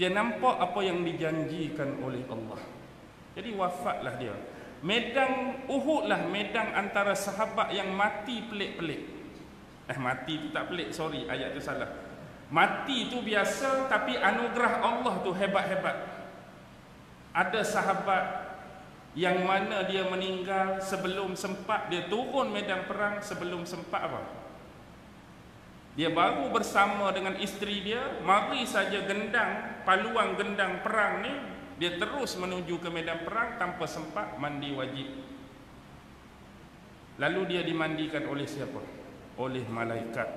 Dia nampak apa yang dijanjikan oleh Allah. Jadi wafatlah dia. Medan Uhud lah medan antara sahabat yang mati pelik-pelik. Mati tu tak pelik, sorry, ayat tu salah. Mati tu biasa, tapi anugerah Allah tu hebat-hebat. Ada sahabat yang mana dia meninggal sebelum sempat, dia turun medan perang sebelum sempat apa? Dia baru bersama dengan isteri dia, mari saja gendang, paluan gendang perang ni, dia terus menuju ke medan perang tanpa sempat mandi wajib. Lalu dia dimandikan oleh siapa? Oleh malaikat.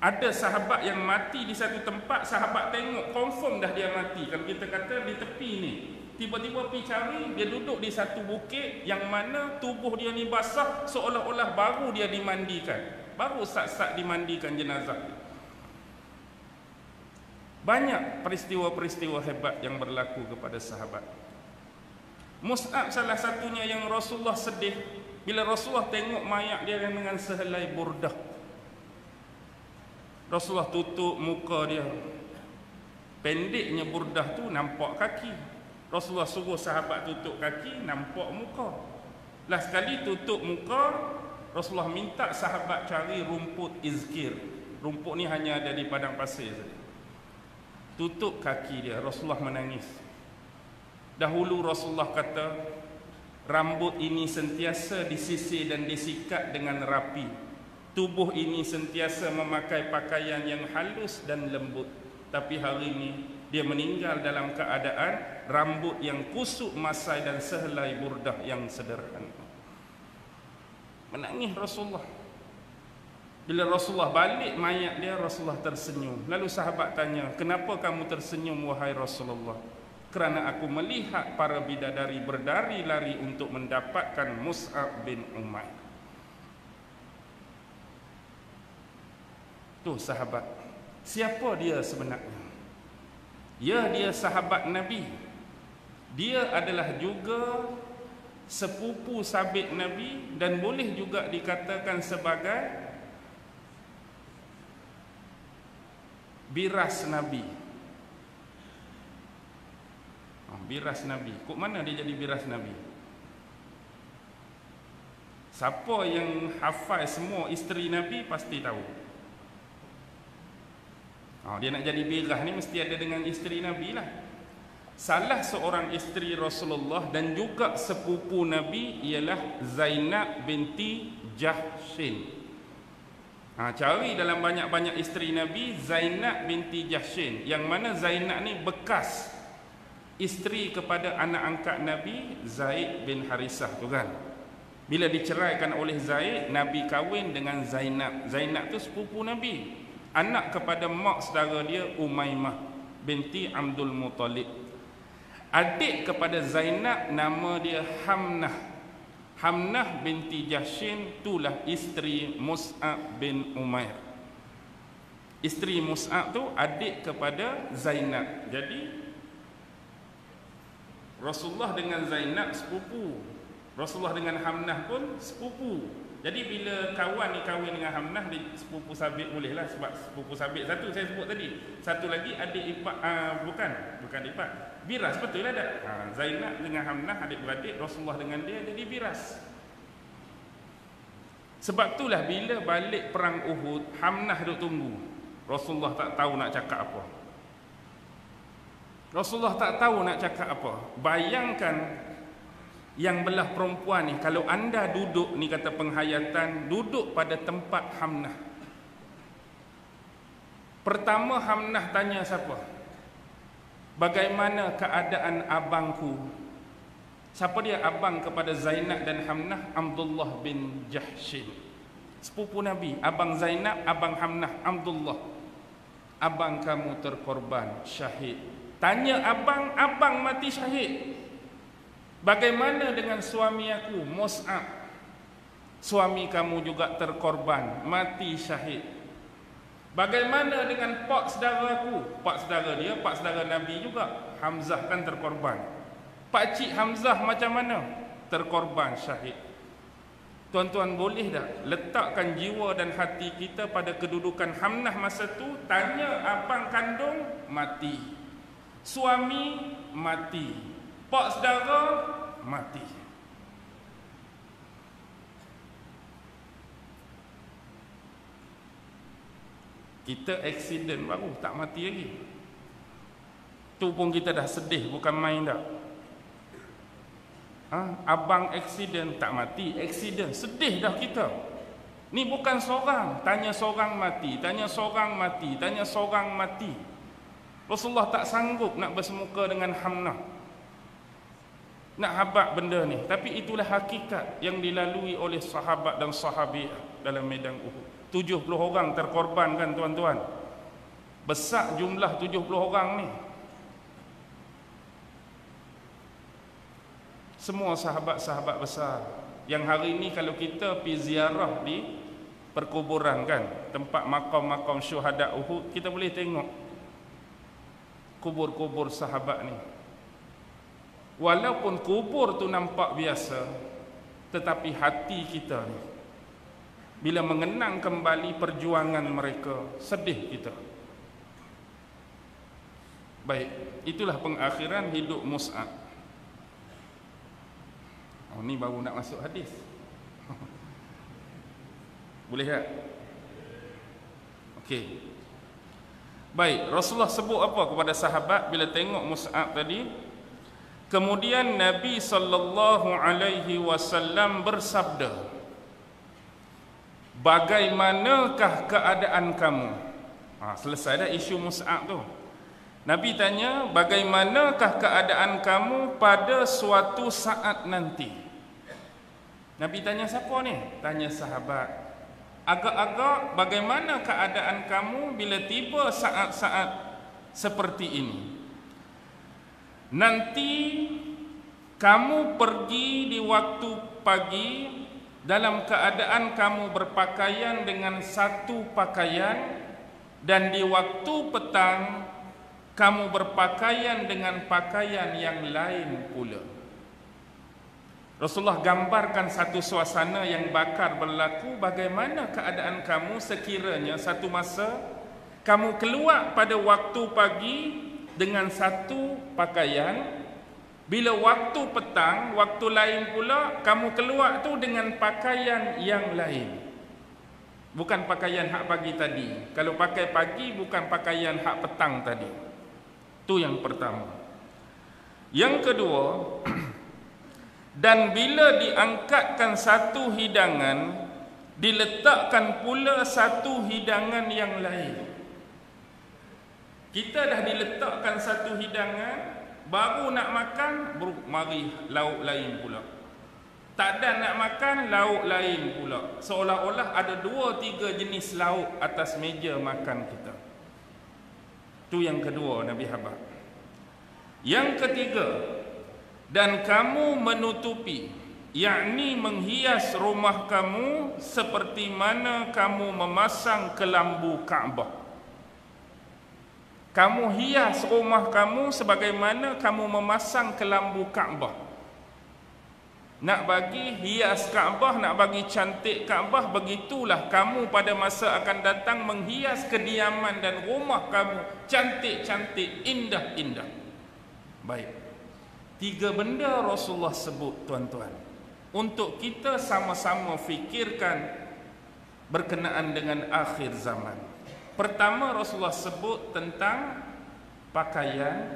Ada sahabat yang mati di satu tempat, sahabat tengok, confirm dah dia mati. Kalau kita kata di tepi ni, tiba-tiba pergi cari, dia duduk di satu bukit yang mana tubuh dia ni basah, seolah-olah baru dia dimandikan. Baru sat-sat dimandikan jenazah. Banyak peristiwa-peristiwa hebat yang berlaku kepada sahabat. Mus'ab salah satunya yang Rasulullah sedih bila Rasulullah tengok mayat dia dengan sehelai burdah. Rasulullah tutup muka dia. Pendeknya burdah tu nampak kaki. Rasulullah suruh sahabat tutup kaki, nampak muka. Lah sekali tutup muka, Rasulullah minta sahabat cari rumput izkir. Rumput ni hanya ada di padang pasir saja. Tutup kaki dia, Rasulullah menangis. Dahulu Rasulullah kata, rambut ini sentiasa disisir dan disikat dengan rapi. Tubuh ini sentiasa memakai pakaian yang halus dan lembut. Tapi hari ini dia meninggal dalam keadaan rambut yang kusut masai dan sehelai burdah yang sederhana. Menangis Rasulullah. Bila Rasulullah balik mayat dia, Rasulullah tersenyum. Lalu sahabat tanya, kenapa kamu tersenyum wahai Rasulullah? Kerana aku melihat para bidadari berlari-lari untuk mendapatkan Mus'ab bin Umair. Tu sahabat. Siapa dia sebenarnya? Ya, dia sahabat Nabi. Dia adalah juga sepupu sabit Nabi dan boleh juga dikatakan sebagai biras Nabi. Biras Nabi. Kok mana dia jadi biras Nabi? Siapa yang hafal semua isteri Nabi pasti tahu. Dia nak jadi biras ni mesti ada dengan isteri Nabi lah. Salah seorang isteri Rasulullah dan juga sepupu Nabi ialah Zainab binti Jahshin. Cari dalam banyak-banyak isteri Nabi Zainab binti Jahshin, yang mana Zainab ni bekas isteri kepada anak angkat Nabi Zaid bin Harisah tu kan. Bila diceraikan oleh Zaid, Nabi kahwin dengan Zainab. Zainab tu sepupu Nabi, anak kepada mak saudara dia Umaymah binti Abdul Muttalib. Adik kepada Zainab nama dia Hamnah. Hamnah binti Jahshin itulah isteri Mus'ab bin Umair. Isteri Mus'ab tu adik kepada Zainab. Jadi Rasulullah dengan Zainab sepupu, Rasulullah dengan Hamnah pun sepupu. Jadi bila kawan ni kahwin dengan Hamnah, dia sepupu sabit bolehlah, sebab sepupu sabit satu saya sebut tadi. Satu lagi adik ipar, bukan ipar, biras, betul lah tak? Zainab dengan Hamnah adik-beradik, Rasulullah dengan dia jadi biras. Sebab itulah bila balik perang Uhud, Hamnah duk tunggu. Rasulullah tak tahu nak cakap apa. Rasulullah tak tahu nak cakap apa. Bayangkan yang belah perempuan ni, kalau anda duduk ni, kata penghayatan, duduk pada tempat Hamnah. Pertama Hamnah tanya siapa? Bagaimana keadaan abangku? Siapa dia abang kepada Zainab dan Hamnah? Abdullah bin Jahshin, sepupu Nabi. Abang Zainab, abang Hamnah, Abdullah. Abang kamu terkorban syahid. Tanya abang, abang mati syahid. Bagaimana dengan suami aku, Mus'ab? Suami kamu juga terkorban, mati syahid. Bagaimana dengan pak saudara aku? Pak saudara dia, pak saudara Nabi juga, Hamzah kan terkorban. Pak cik Hamzah macam mana? Terkorban syahid. Tuan-tuan boleh tak letakkan jiwa dan hati kita pada kedudukan Hamnah masa tu? Tanya abang kandung, mati. Suami, mati. Pak saudara, mati. Kita aksiden baru tak mati lagi. Tu pun kita dah sedih, bukan main dah. Abang aksiden tak mati, aksiden sedih dah kita. Ni bukan seorang, tanya seorang mati, tanya seorang mati, tanya seorang mati. Rasulullah tak sanggup nak bersemuka dengan Hamnah, nak habaq benda ni. Tapi itulah hakikat yang dilalui oleh sahabat dan sahabiah dalam medan Uhud. 70 orang terkorban kan tuan-tuan. Besar jumlah 70 orang ni. Semua sahabat-sahabat besar. Yang hari ni kalau kita pergi ziarah di perkuburan kan, tempat makam-makam syuhada Uhud, kita boleh tengok kubur-kubur sahabat ni. Walaupun kubur tu nampak biasa, tetapi hati kita ni bila mengenang kembali perjuangan mereka, sedih kita. Baik, itulah pengakhiran hidup Mus'ab. Ni baru nak masuk hadis. Boleh tak? Okey. Baik, Rasulullah sebut apa kepada sahabat bila tengok Mus'ab tadi? Kemudian Nabi SAW bersabda, bagaimanakah keadaan kamu? Selesai dah isu Mus'ab tu. Nabi tanya, bagaimanakah keadaan kamu pada suatu saat nanti? Nabi tanya siapa ni? Tanya sahabat. Agak-agak bagaimana keadaan kamu bila tiba saat-saat seperti ini? Nanti kamu pergi di waktu pagi dalam keadaan kamu berpakaian dengan satu pakaian, dan di waktu petang kamu berpakaian dengan pakaian yang lain pula. Rasulullah gambarkan satu suasana yang bakar berlaku. Bagaimana keadaan kamu sekiranya satu masa kamu keluar pada waktu pagi dengan satu pakaian, bila waktu petang, waktu lain pula kamu keluar tu dengan pakaian yang lain. Bukan pakaian hak pagi tadi. Kalau pakai pagi bukan pakaian hak petang tadi. Tu yang pertama. Yang kedua, dan bila diangkatkan satu hidangan, diletakkan pula satu hidangan yang lain. Kita dah diletakkan satu hidangan, baru nak makan, mari lauk lain pula. Tak ada nak makan, lauk lain pula. Seolah-olah ada 2-3 jenis lauk atas meja makan kita. Itu yang kedua Nabi habaq. Yang ketiga, dan kamu menutupi, yakni menghias rumah kamu seperti mana kamu memasang kelambu Kaabah. Kamu hias rumah kamu sebagaimana kamu memasang kelambu Kaabah. Nak bagi hias Kaabah, nak bagi cantik Kaabah, begitulah kamu pada masa akan datang menghias kediaman dan rumah kamu cantik-cantik, indah-indah. Baik. 3 benda Rasulullah sebut, tuan-tuan, untuk kita sama-sama fikirkan berkenaan dengan akhir zaman. Pertama, Rasulullah sebut tentang pakaian,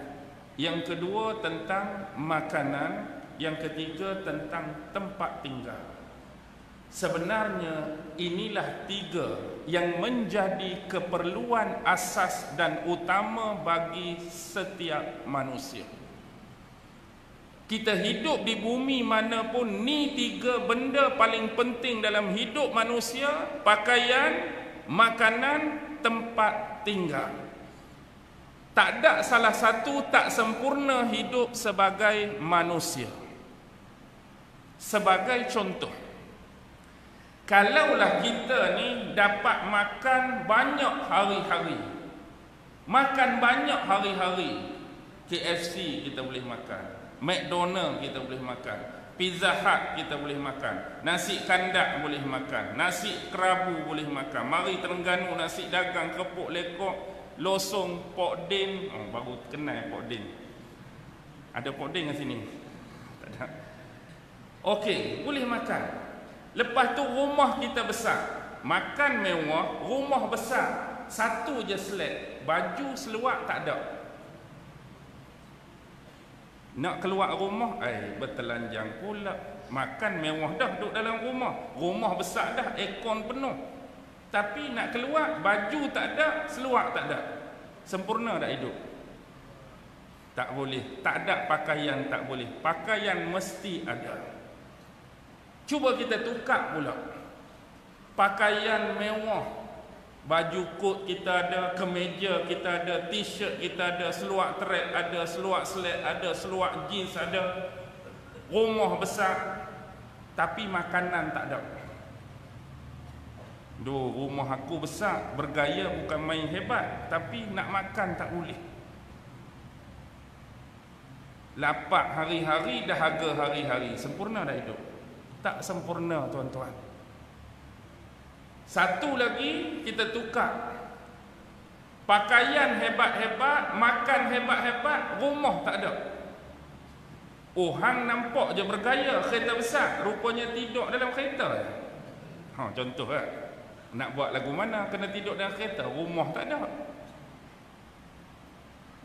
yang kedua tentang makanan, yang ketiga tentang tempat tinggal. Sebenarnya inilah 3 yang menjadi keperluan asas dan utama bagi setiap manusia. Kita hidup di bumi mana pun, ni 3 benda paling penting dalam hidup manusia: pakaian, makanan, tempat tinggal. Tak ada salah satu tak sempurna hidup sebagai manusia. Sebagai contoh, kalaulah kita ni dapat makan banyak hari-hari, makan banyak hari-hari, KFC kita boleh makan, McDonald kita boleh makan, Pizza Hut kita boleh makan, nasi kandak boleh makan, nasi kerabu boleh makan, mari Terengganu nasi dagang, kepuk lekok, losong, pok din. Baru kenal pok din. Ada pok din kat sini? Tak ada. Okey, boleh makan. Lepas tu rumah kita besar, makan mewah, rumah besar, satu je selek, baju seluar tak ada. Nak keluar rumah, bertelanjang pula. Makan mewah dah duduk dalam rumah, rumah besar dah, aircon penuh. Tapi nak keluar, baju tak ada, seluar tak ada. Sempurna tak hidup? Tak boleh. Tak ada pakaian, tak boleh. Pakaian mesti ada. Cuba kita tukar pula. Pakaian mewah, baju kot kita ada, kemeja kita ada, t-shirt kita ada, seluar track ada, seluar selek ada, seluar jeans ada, rumah besar, tapi makanan tak ada. Rumah aku besar, bergaya bukan main hebat, tapi nak makan tak boleh. Lapak hari-hari, dahaga hari-hari. Sempurna dah hidup? Tak sempurna, tuan-tuan. Satu lagi kita tukar. Pakaian hebat-hebat, makan hebat-hebat, rumah tak ada. Hang nampak je bergaya, kereta besar, rupanya tidur dalam kereta. Contoh lah. Nak buat lagu mana kena tidur dalam kereta, rumah tak ada.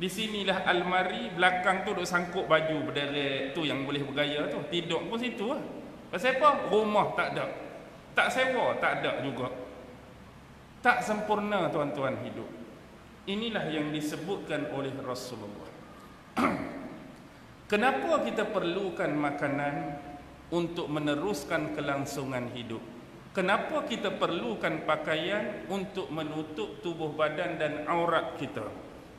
Di sinilah almari belakang tu duk sangkut baju berderet tu yang boleh bergaya tu, tidur pun situ lah. Pasal apa? Rumah tak ada. Tak sewa, tak ada juga. Tak sempurna, tuan-tuan, hidup. Inilah yang disebutkan oleh Rasulullah. Kenapa kita perlukan makanan untuk meneruskan kelangsungan hidup? Kenapa kita perlukan pakaian untuk menutup tubuh badan dan aurat kita?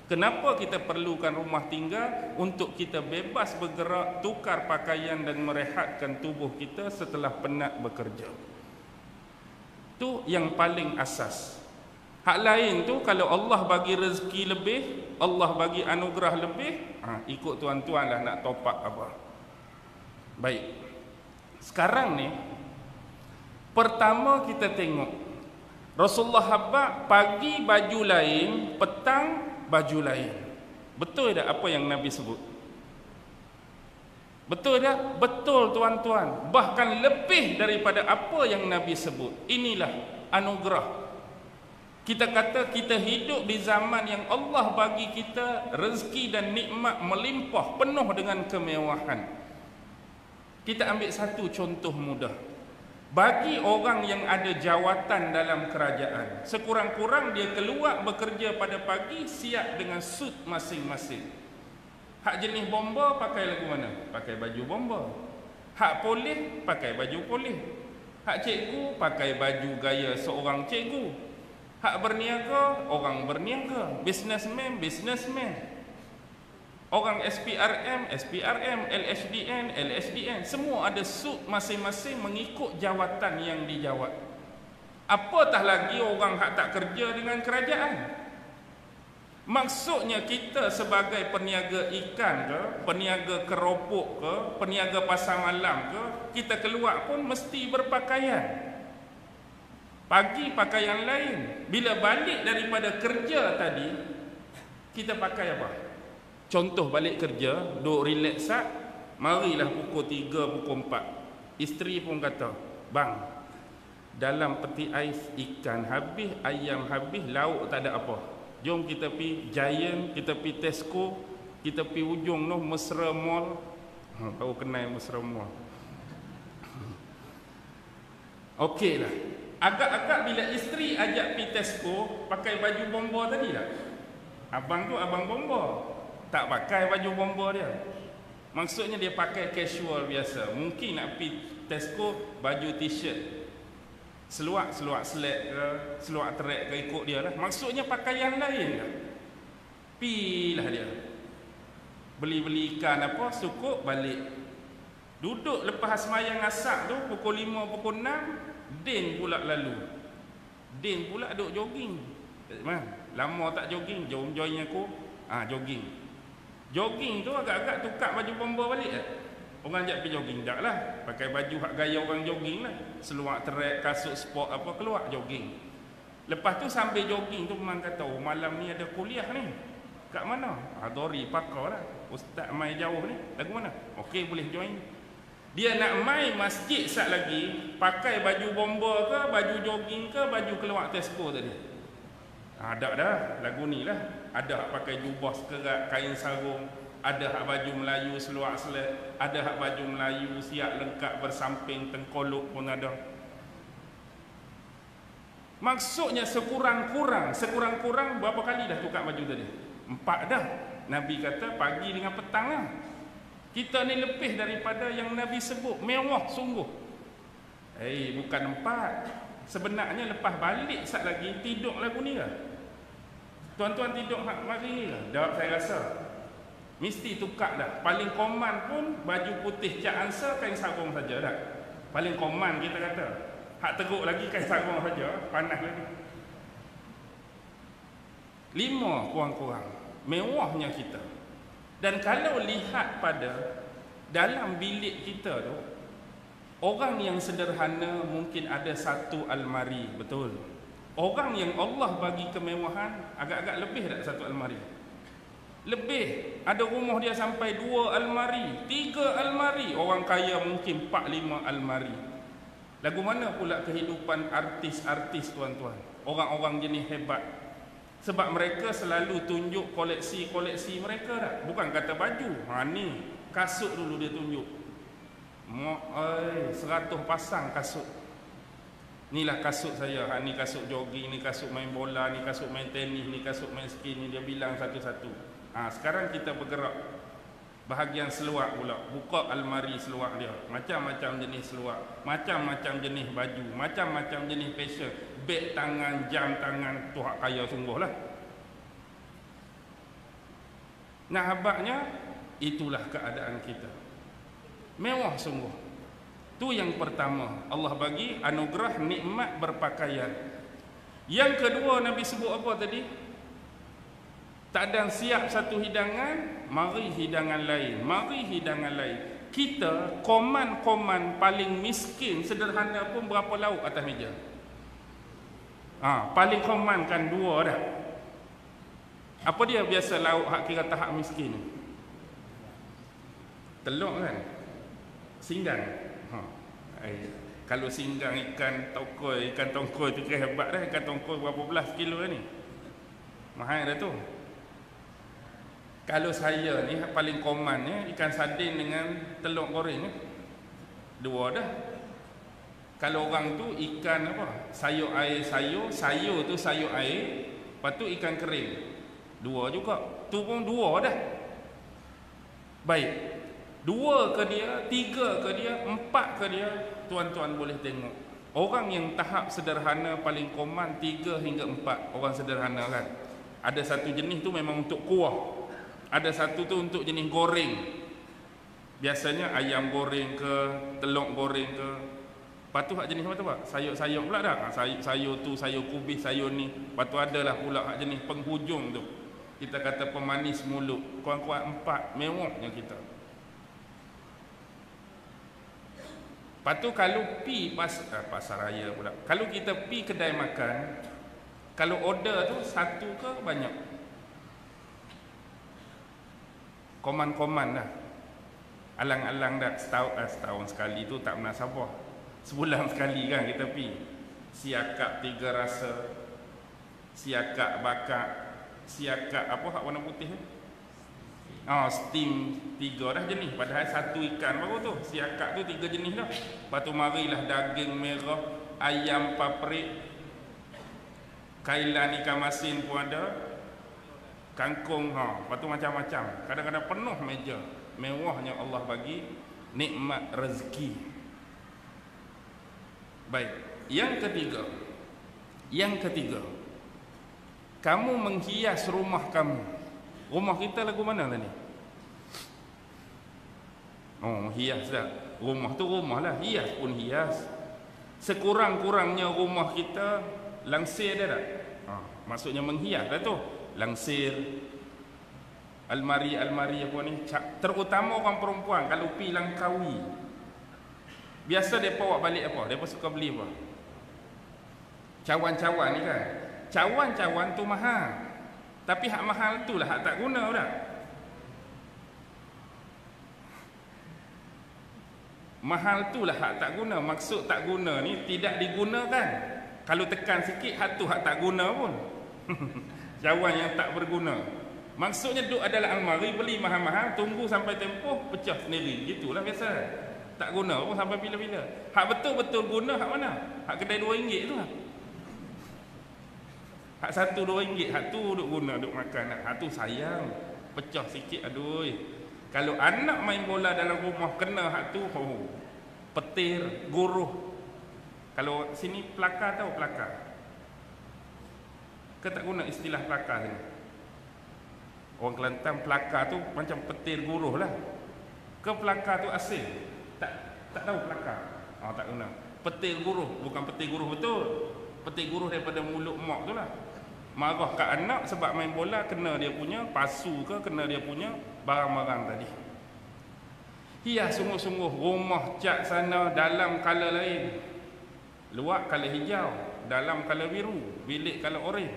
Kenapa kita perlukan rumah tinggal? Untuk kita bebas bergerak, tukar pakaian dan merehatkan tubuh kita setelah penat bekerja. Itu yang paling asas. Hak lain tu kalau Allah bagi rezeki lebih, Allah bagi anugerah lebih, ikut tuan-tuan lah nak top up apa. Baik. Sekarang ni, pertama kita tengok Rasulullah habaq pagi baju lain, petang baju lain. Betul tak apa yang Nabi sebut? Betul tak? Betul, tuan-tuan. Bahkan lebih daripada apa yang Nabi sebut. Inilah anugerah. Kita kata kita hidup di zaman yang Allah bagi kita rezeki dan nikmat melimpah, penuh dengan kemewahan. Kita ambil satu contoh mudah. Bagi orang yang ada jawatan dalam kerajaan, sekurang-kurang dia keluar bekerja pada pagi siap dengan suit masing-masing. Hak jenis bomba pakai lagu mana? Pakai baju bomba. Hak polis pakai baju polis. Hak cikgu pakai baju gaya seorang cikgu. Hak berniaga, orang berniaga. Businessman, businessman. Orang SPRM, SPRM, LHDN, LHDN. Semua ada suit masing-masing mengikut jawatan yang dijawat. Apatah lagi orang hak tak kerja dengan kerajaan. Maksudnya kita sebagai peniaga ikan ke, peniaga keropok ke, peniaga pasar malam ke, kita keluar pun mesti berpakaian. Pagi pakaian lain. Bila balik daripada kerja tadi, kita pakai apa? Contoh balik kerja, duduk relax sat, marilah pukul 3, pukul 4. Isteri pun kata, bang, dalam peti ais ikan habis, ayam habis, lauk tak ada apa. Jom kita pi Giant, kita pi Tesco, kita pi ujung noh Mesra Mall. Baru kenal Mesra Mall. Okey lah. Agak-agak bila isteri ajak pi Tesco, pakai baju bomba tadi tak? Abang tu abang bomba. Tak pakai baju bomba dia. Maksudnya dia pakai casual biasa. Mungkin nak pi Tesco, baju t-shirt. Seluar slack ke, seluar track ke, ikut dia lah. Maksudnya pakaian lain lah. Pilah dia. Beli-beli ikan apa, cukup balik. Duduk lepas semayang asar tu, pukul 5, pukul 6, Din pula lalu. Din pula duduk jogging. Lama tak jogging, jom join aku. Jogging. Jogging tu agak-agak tukar baju bomba balik tak? Orang ajak pergi jogging, tak lah. Pakai baju hak gaya orang jogging lah. Seluar track, kasut sport apa, keluar jogging. Lepas tu sambil jogging tu memang kata, oh malam ni ada kuliah ni. Kat mana? Dori pakar lah. Ustaz main jauh ni. Lagu mana? Okey, boleh join. Dia nak main masjid sat lagi, pakai baju bomba ke, baju jogging ke, baju keluar Tesco tadi. Ada dah, lagu ni lah. Ada hak pakai jubah sekerat, kain sarung. Ada hak baju Melayu seluar selek, ada hak baju Melayu siap lengkap bersamping tengkolok pun ada. Maksudnya sekurang-kurang berapa kali dah tukar baju tadi? 4 dah. Nabi kata pagi dengan petang lah. Kita ni lebih daripada yang Nabi sebut, mewah sungguh. Bukan 4. Sebenarnya lepas balik sat lagi tidur lagu ni lah. Tuan-tuan tidur hari ni lah. Dah saya rasa mesti tukar dah. Paling koman pun baju putih Cak Ansar, kain sarung saja dah. Paling koman kita kata. Hak teruk lagi kain sarung saja, panas lagi. 5 kurang-kurang. Mewahnya kita. Dan kalau lihat pada dalam bilik kita tu, orang yang sederhana mungkin ada 1 almari, betul. Orang yang Allah bagi kemewahan agak-agak lebih tak 1 almari. Lebih. Ada rumah dia sampai 2 almari, 3 almari. Orang kaya mungkin 4-5 almari. Lagu mana pula kehidupan artis-artis tuan-tuan, orang-orang jenis hebat. Sebab mereka selalu tunjuk koleksi-koleksi mereka tak? Bukan kata baju. Ni kasut dulu dia tunjuk. 100 pasang kasut. Inilah kasut saya. Ni kasut jogging, ni kasut main bola, ni kasut main tenis, ni kasut main ski. Ni dia bilang satu-satu. Sekarang kita bergerak bahagian seluar pula. Buka almari seluar dia. Macam-macam jenis seluar, macam-macam jenis baju, macam-macam jenis fashion. Beg tangan, jam tangan. Tu hak kaya sungguh lah. Nah habaknya, itulah keadaan kita. Mewah sungguh. Tu yang pertama. Allah bagi anugerah nikmat berpakaian. Yang kedua Nabi sebut apa tadi? Tak ada siap satu hidangan, mari hidangan lain. Mari hidangan lain. Kita koman-koman paling miskin, sederhana pun berapa lauk atas meja? Paling koman kan 2 dah. Apa dia biasa lauk hak kira tahap miskin? Telur kan? Singgang. Kalau singgang ikan tongkol tu kira hebat dah. Ikan tongkol berapa belas kilo dah ni? Mahal dah tu. Kalau saya ni paling komannya ikan sardin dengan telur goreng 2 dah. Kalau orang tu ikan apa? Sayur air sayur tu sayur air, lepas tu ikan kering. 2 juga. Tu pun 2 dah. Baik. 2 ke dia, 3 ke dia, 4 ke dia, tuan-tuan boleh tengok. Orang yang tahap sederhana paling koman 3 hingga 4 orang sederhana kan. Ada satu jenis tu memang untuk kuah. Ada satu tu untuk jenis goreng. Biasanya ayam goreng ke, telur goreng ke. Lepas tu hak jenis apa tu Pak? Sayur-sayur pula dah. Sayur tu, sayur kubis, sayur ni. Lepas tu adalah pula hak jenis penghujung tu. Kita kata pemanis mulut. Kuat-kuat 4, mewahnya kita. Lepas tu kalau pi pasar raya pula. Kalau kita pi kedai makan, kalau order tu satu ke banyak? Koman-koman dah. Alang-alang dah setahun sekali tu tak pernah sabar. Sebulan sekali kan kita pi. Siakap 3 rasa. Siakap bakar. Siakap apa hak warna putih tu? Steam 3 dah jenis. Padahal satu ikan baru tu. Siakap tu 3 jenis dah. Lepas tu marilah daging merah, ayam paprik, kailan ikan masin pun ada, kangkung, lepas tu macam-macam. Kadang-kadang penuh meja. Mewahnya Allah bagi nikmat rezeki. Baik, yang ketiga, kamu menghias rumah kamu. Rumah kita lagu mana tadi? Hias dah. Rumah tu rumah lah, hias pun hias. Sekurang-kurangnya rumah kita langsir dia tak? Maksudnya menghias dah tu. Langsir, almari-almari apa ni. Terutama orang perempuan kalau pi Langkawi, biasa mereka bawa balik apa? Mereka suka beli apa? Cawan-cawan ni kan. Cawan-cawan tu mahal. Tapi hak mahal tu lah hak tak guna dah. Mahal tu lah hak tak guna. Maksud tak guna ni tidak digunakan. Kalau tekan sikit hak tu hak tak guna pun. Cawan yang tak berguna. Maksudnya duk adalah almari, beli mahal-mahal, tunggu sampai tempoh pecah sendiri. Gitulah biasa. Tak guna pun sampai bila-bila. Hak betul-betul guna hak mana? Hak kedai RM2 tu lah. Hak satu RM2, hak tu duk guna, duk makan. Hak tu sayang. Pecah sikit, aduh. Kalau anak main bola dalam rumah kena hak tu, petir, guruh. Kalau sini pelakar tahu pelakar? Kita tak guna istilah pelakar sini. Orang Kelantan pelakar tu macam petir guruh lah. Ke pelakar tu asing? Tak tahu pelakar. Tak guna. Petir guruh, bukan petir guruh betul. Petir guruh daripada mulut mak tu lah. Marah kat anak sebab main bola kena dia punya pasu ke, kena dia punya barang-barang tadi. Hias sungguh-sungguh rumah cat sana dalam color lain. Luar color hijau, dalam color biru, bilik color oren.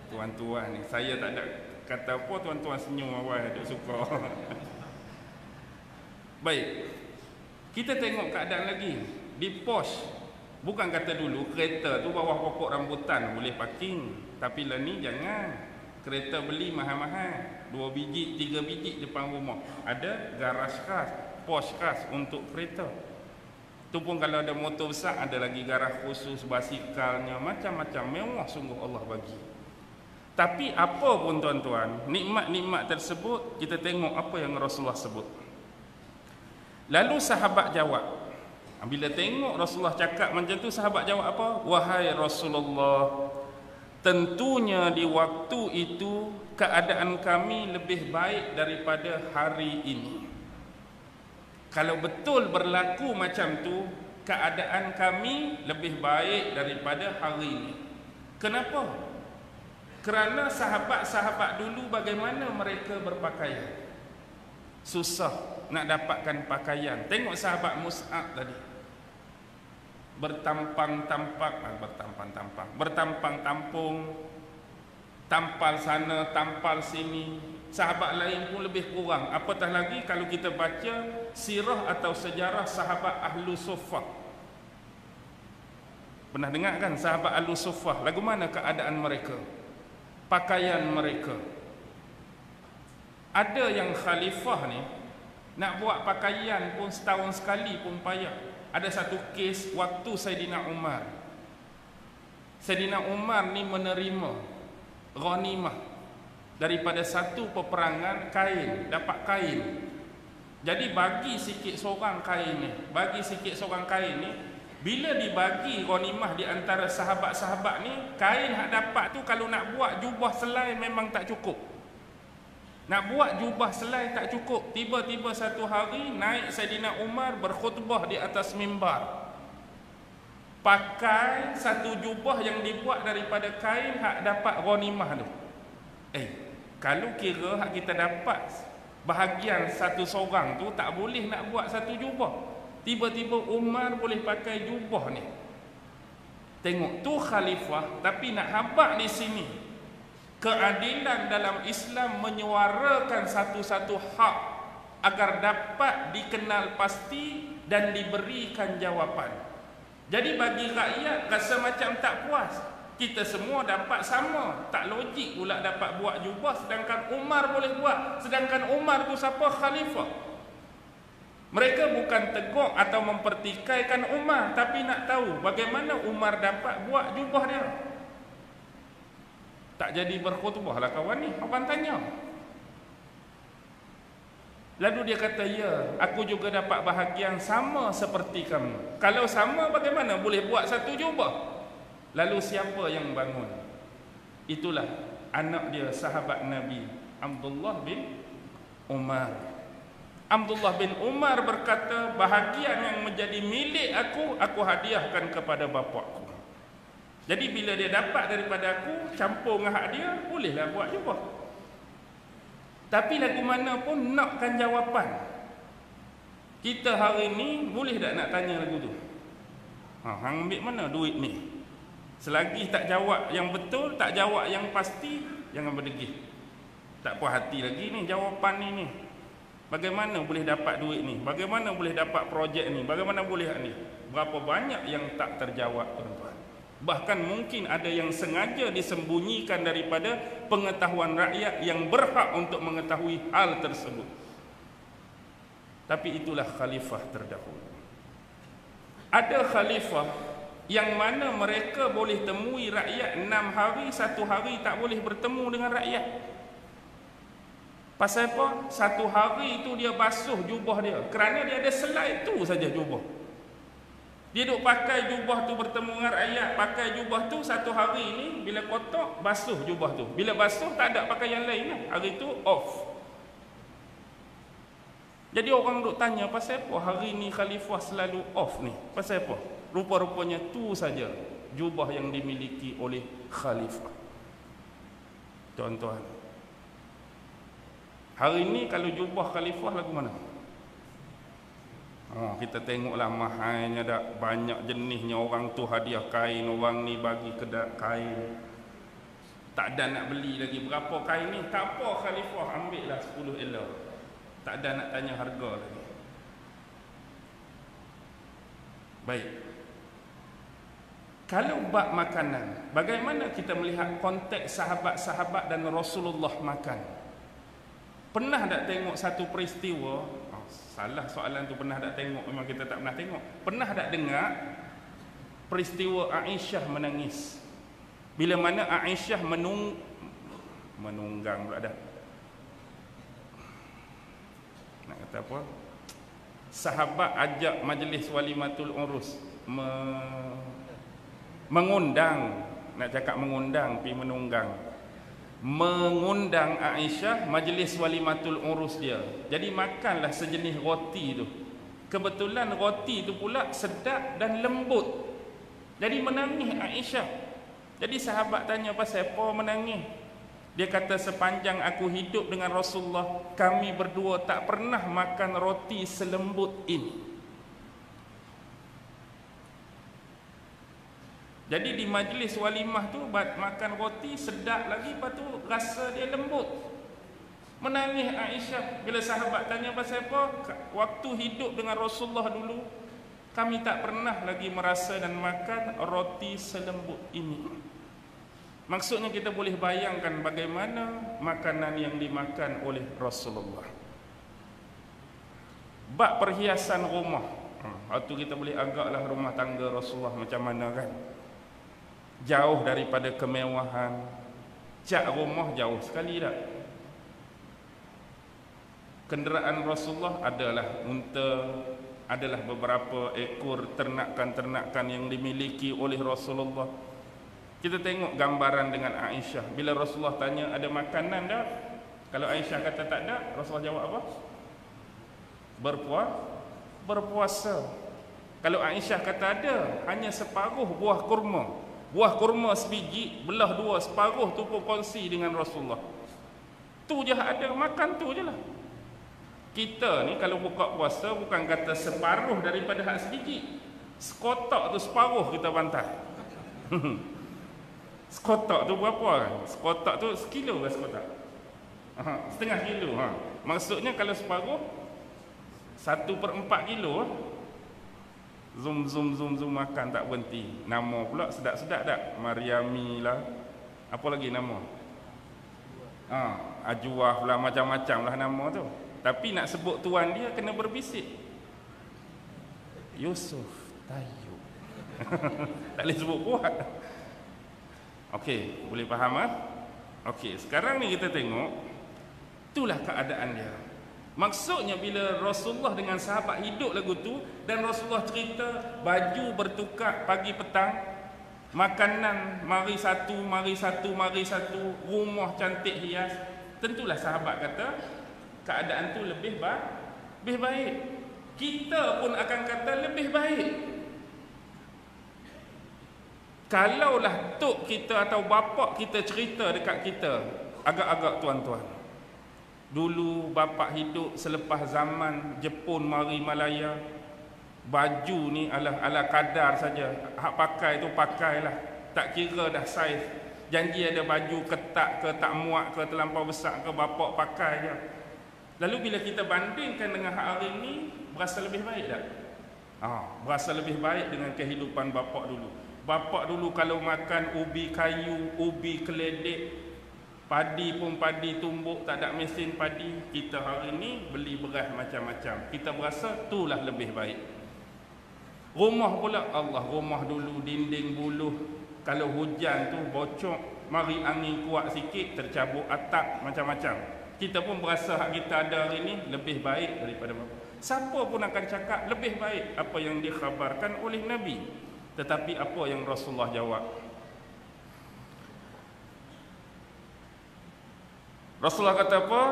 Tuan-tuan ni, saya tak ada kata apa, tuan-tuan senyum awal duk suka. Baik, kita tengok keadaan lagi di pos. Bukan kata dulu kereta tu bawah pokok rambutan boleh parking, tapi lah ni jangan. Kereta beli mahal-mahal, 2 biji, 3 biji depan rumah. Ada garaj khas, pos khas untuk kereta. Tu pun kalau ada motor besar, ada lagi garaj khusus, basikalnya, macam-macam. Mewah sungguh Allah bagi. Tapi apa pun tuan-tuan, nikmat-nikmat tersebut, kita tengok apa yang Rasulullah sebut. Lalu sahabat jawab, bila tengok Rasulullah cakap macam tu, sahabat jawab apa? Wahai Rasulullah, tentunya di waktu itu keadaan kami lebih baik daripada hari ini. Kalau betul berlaku macam tu, keadaan kami lebih baik daripada hari ini. Kenapa? Kerana sahabat-sahabat dulu bagaimana mereka berpakaian? Susah nak dapatkan pakaian. Tengok sahabat Mus'ab tadi, bertampang-tampung, tampal sana, tampal sini. Sahabat lain pun lebih kurang. Apatah lagi kalau kita baca sirah atau sejarah sahabat Ahlu Suffah. Pernah dengar kan sahabat Ahlu Suffah? Lagu mana keadaan mereka? Pakaian mereka. Ada yang khalifah ni nak buat pakaian pun setahun sekali pun payah. Ada satu kes waktu Saidina Umar. Saidina Umar ni menerima ghanimah. daripada satu peperangan kain, dapat kain. Jadi bagi sikit seorang kain ni, bila dibagi ghanimah di antara sahabat-sahabat ni, kain hak dapat tu kalau nak buat jubah selai memang tak cukup. Nak buat jubah selai tak cukup. Tiba-tiba satu hari naik Saidina Umar berkhutbah di atas mimbar, pakai satu jubah yang dibuat daripada kain hak dapat ghanimah tu. Kalau kira hak kita dapat bahagian satu seorang tu, tak boleh nak buat satu jubah. Tiba-tiba Umar boleh pakai jubah ni. Tengok, tu khalifah. Tapi nak habaq di sini, keadilan dalam Islam menyuarakan satu-satu hak agar dapat dikenal pasti dan diberikan jawapan. Jadi bagi rakyat rasa macam tak puas. Kita semua dapat sama. Tak logik pula dapat buat jubah sedangkan Umar boleh buat. Sedangkan Umar tu siapa? Khalifah. Mereka bukan tegur atau mempertikaikan Umar, tapi nak tahu bagaimana Umar dapat buat jubah dia. Tak jadi berkhutbah lah kawan ni, abang tanya. Lalu dia kata, ya, aku juga dapat bahagian sama seperti kamu. Kalau sama, bagaimana boleh buat satu jubah? Lalu siapa yang bangun? Itulah anak dia, sahabat Nabi, Abdullah bin Umar. Abdullah bin Umar berkata, bahagian yang menjadi milik aku hadiahkan kepada bapakku. Jadi bila dia dapat daripada aku, campur dengan hak dia, bolehlah buat jubah. Tapi lagu mana pun nakkan jawapan. Kita hari ni boleh tak nak tanya lagu tu? Hang ambil mana duit ni? Selagi tak jawab yang betul, tak jawab yang pasti, jangan berdegih. Tak puas hati lagi ni jawapan ni. Bagaimana boleh dapat duit ni? Bagaimana boleh dapat projek ni? Bagaimana boleh ni? Berapa banyak yang tak terjawab, tuan-tuan. Bahkan mungkin ada yang sengaja disembunyikan daripada pengetahuan rakyat yang berhak untuk mengetahui hal tersebut. Tapi itulah khalifah terdahulu. Ada khalifah yang mana mereka boleh temui rakyat 6 hari, 1 hari tak boleh bertemu dengan rakyat. Pasal apa? 1 hari itu dia basuh jubah dia, kerana dia ada selai tu saja jubah. Dia duk pakai jubah tu bertemu dengan rakyat, pakai jubah tu 1 hari ni, bila kotak basuh jubah tu. Bila basuh tak ada pakai yang lain lah. Hari tu off. Jadi orang duk tanya, pasal apa hari ni khalifah selalu off ni? Pasal apa? Rupa-rupanya tu saja jubah yang dimiliki oleh khalifah. Tuan-tuan, hari ni kalau jubah khalifah lagu mana? Kita tengoklah mahalnya dah, banyak jenisnya. Orang tu hadiah kain, orang ni bagi kedai kain. Tak ada nak beli lagi. Berapa kain ni? Tak apa, khalifah ambil lah 10 elah. Tak ada nak tanya harga lagi. Baik. Kalau bab makanan, bagaimana kita melihat konteks sahabat-sahabat dan Rasulullah makan? Pernah tak tengok satu peristiwa? Salah soalan tu, pernah tak tengok? Memang kita tak pernah tengok. Pernah tak dengar peristiwa Aisyah menangis? Bila mana Aisyah menunggang pula dah. Nak kata apa? Sahabat ajak majlis walimatul urus, mengundang, nak cakap mengundang, pergi menunggang. Mengundang Aisyah majlis walimatul urus dia. Jadi makanlah sejenis roti tu. Kebetulan roti tu pula sedap dan lembut. Jadi menangis Aisyah. Jadi sahabat tanya, pasal apa menangis? Dia kata, sepanjang aku hidup dengan Rasulullah, kami berdua tak pernah makan roti selembut ini. Jadi di majlis walimah tu makan roti sedap lagi, lepas tu rasa dia lembut. Menangis Aisyah bila sahabat tanya, pasal apa? Waktu hidup dengan Rasulullah dulu, kami tak pernah lagi merasa dan makan roti selembut ini. Maksudnya kita boleh bayangkan bagaimana makanan yang dimakan oleh Rasulullah. Bab perhiasan rumah, waktu kita boleh agaklah rumah tangga Rasulullah macam mana kan. Jauh daripada kemewahan, Jak rumah jauh sekali dah. Kenderaan Rasulullah adalah unta, adalah beberapa ekor ternakan-ternakan yang dimiliki oleh Rasulullah. Kita tengok gambaran dengan Aisyah. Bila Rasulullah tanya ada makanan tak? Kalau Aisyah kata tak ada, Rasulullah jawab apa? Berpuasa. Kalau Aisyah kata ada, hanya separuh buah kurma. Buah kurma sebiji, belah dua, separuh tu pun kongsi dengan Rasulullah. Tu je ada, makan tu je lah. Kita ni kalau buka puasa bukan kata separuh daripada hak sebiji. Sekotak tu separuh kita bantai. Sekotak tu berapa kan? Sekotak tu sekilo ke sekotak? Setengah kilo. Maksudnya kalau separuh 1/4 kilo. Zoom makan tak berhenti. Nama pula sedap-sedap tak? Mariami lah. Apa lagi nama? Ajuah pula, macam-macam lah nama tu. Tapi nak sebut tuan dia kena berbisik. Yusuf Tayyub. Tak boleh sebut kuat. Okey, boleh faham ah? Okey, sekarang ni kita tengok, itulah keadaan dia. Maksudnya bila Rasulullah dengan sahabat hidup lagu tu, dan Rasulullah cerita baju bertukar pagi petang, makanan mari satu, rumah cantik hias, tentulah sahabat kata keadaan tu lebih baik. Kita pun akan kata lebih baik. Kalaulah tok kita atau bapak kita cerita dekat kita, agak-agak tuan-tuan, dulu bapak hidup selepas zaman Jepun mari Malaya, baju ni ala kadar saja. Hak pakai tu pakailah, tak kira dah saiz. Janji ada baju ketat ke, tak muat ke, terlampau besar ke, bapak pakai je. Lalu bila kita bandingkan dengan hari ini, berasa lebih baik tak? Berasa lebih baik dengan kehidupan bapak dulu. Bapak dulu kalau makan ubi kayu, ubi keledek, padi pun padi tumbuk, tak ada mesin padi. Kita hari ini beli beras macam-macam. Kita berasa itulah lebih baik. Rumah pula, Allah, rumah dulu dinding buluh. Kalau hujan tu bocok, mari angin kuat sikit, tercabut atap, macam-macam. Kita pun berasa hak kita ada hari ini lebih baik daripada bapak. Siapa pun akan cakap lebih baik apa yang dikhabarkan oleh Nabi. Tetapi apa yang Rasulullah jawab? Rasulullah kata apa?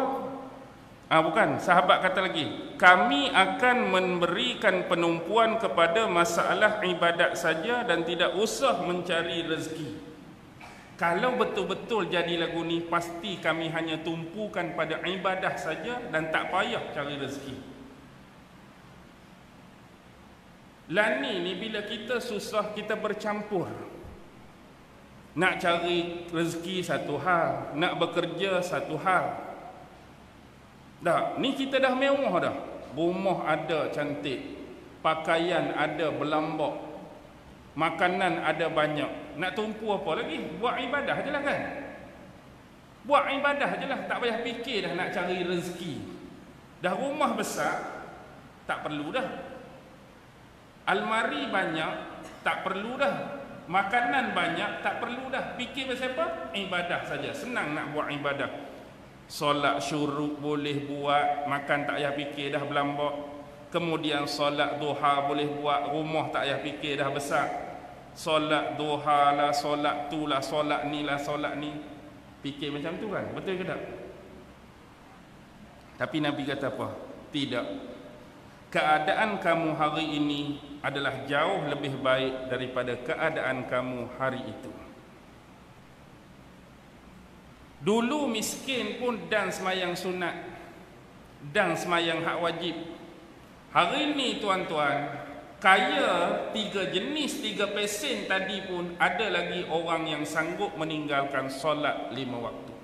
Bukan, sahabat kata lagi, kami akan memberikan penumpuan kepada masalah ibadat saja dan tidak usah mencari rezeki. Kalau betul-betul jadi lagu ni, pasti kami hanya tumpukan pada ibadah saja dan tak payah cari rezeki. Lani ni bila kita susah, kita bercampur. Nak cari rezeki satu hal, nak bekerja satu hal. Dah, ni kita dah mewah dah. Rumah ada cantik, pakaian ada berlambak, makanan ada banyak. Nak tumpu apa lagi? Buat ibadah je lah kan? Buat ibadah je lah, tak payah fikir dah nak cari rezeki. Dah rumah besar, tak perlu dah. Almari banyak, tak perlu dah. Makanan banyak, tak perlu dah. Fikir pasal apa? Ibadah saja. Senang nak buat ibadah. Solat syuruk boleh buat, makan tak payah fikir dah berlambak. Kemudian solat duha boleh buat, rumah tak payah fikir dah besar. Solat duha lah, solat tu lah, solat ni lah, solat ni. Fikir macam tu kan? Betul ke tak? Tapi Nabi kata apa? Tidak. Keadaan kamu hari ini adalah jauh lebih baik daripada keadaan kamu hari itu. Dulu miskin pun dan semayang sunat, dan semayang hak wajib. Hari ini tuan-tuan, kaya 3 jenis 3 pesen tadi pun ada lagi orang yang sanggup meninggalkan solat 5 waktu.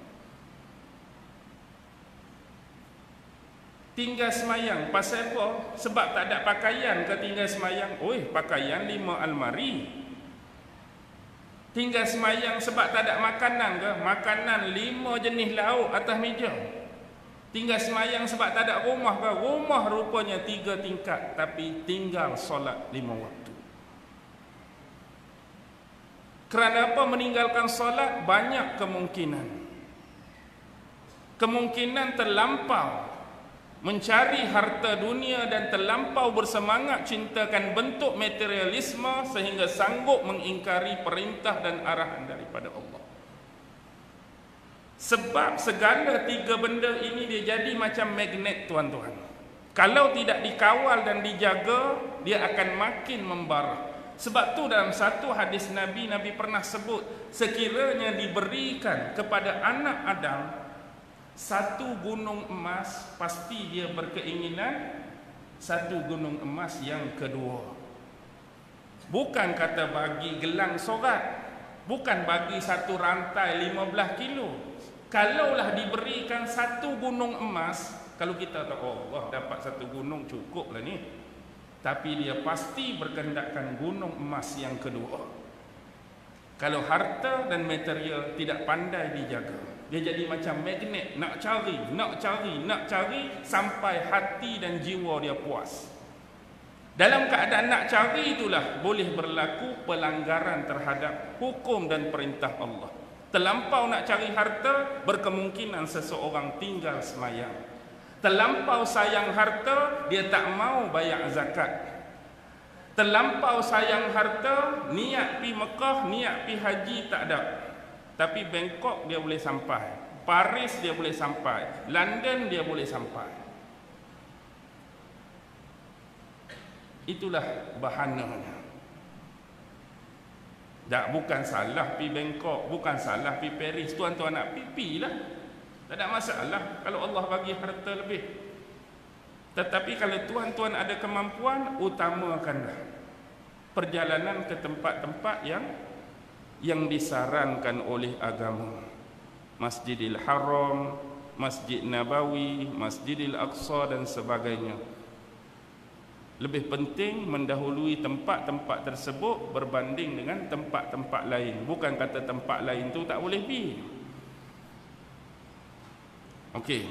Tinggal semayang, pasal apa? Sebab tak ada pakaian ke tinggal semayang? Oi, pakaian 5 almari. Tinggal semayang sebab tak ada makanan ke? Makanan 5 jenis lauk atas meja. Tinggal semayang sebab tak ada rumah ke? Rumah rupanya 3 tingkat, tapi tinggal solat 5 waktu. Kerana apa meninggalkan solat? Banyak kemungkinan. Kemungkinan terlampau mencari harta dunia dan terlampau bersemangat cintakan bentuk materialisme sehingga sanggup mengingkari perintah dan arahan daripada Allah. Sebab segala tiga benda ini dia jadi macam magnet, tuan-tuan. Kalau tidak dikawal dan dijaga, dia akan makin membara. Sebab tu dalam satu hadis Nabi pernah sebut, sekiranya diberikan kepada anak Adam satu gunung emas, pasti dia berkeinginan satu gunung emas yang kedua. Bukan kata bagi gelang sorat, bukan bagi satu rantai 15 kilo. Kalaulah diberikan satu gunung emas, kalau kita tahu, oh Allah dapat satu gunung cukup lah ni, tapi dia pasti berkehendakkan gunung emas yang kedua. Kalau harta dan material tidak pandai dijaga, dia jadi macam magnet, nak cari sampai hati dan jiwa dia puas. Dalam keadaan nak cari itulah boleh berlaku pelanggaran terhadap hukum dan perintah Allah. Terlampau nak cari harta, berkemungkinan seseorang tinggal semayang. Terlampau sayang harta, dia tak mau bayar zakat. Terlampau sayang harta, niat pi Mekah, niat pi haji tak ada. Tapi Bangkok dia boleh sampai, Paris dia boleh sampai, London dia boleh sampai. Itulah bahananya. Tak, bukan salah pi Bangkok, bukan salah pi Paris, tuan-tuan nak pi lah. Tak ada masalah kalau Allah bagi harta lebih. Tetapi kalau tuan-tuan ada kemampuan, utamakanlah perjalanan ke tempat-tempat yang disarankan oleh agama. Masjidil Haram, Masjid Nabawi, Masjidil Aqsa dan sebagainya. Lebih penting mendahului tempat-tempat tersebut berbanding dengan tempat-tempat lain. Bukan kata tempat lain tu tak boleh pergi. Okey.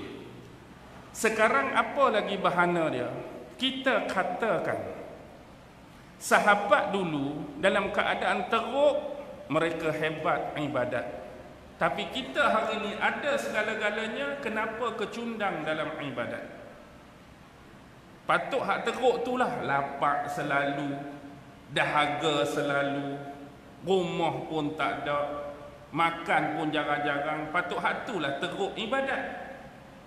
Sekarang apa lagi bahana dia? Kita katakan sahabat dulu dalam keadaan teruk mereka hebat ibadat. Tapi kita hari ini ada segala-galanya, kenapa kecundang dalam ibadat? Patut hak teruk tu lah, lapar selalu, dahaga selalu, rumah pun tak ada, makan pun jarang-jarang. Patut hak tu lah teruk ibadat.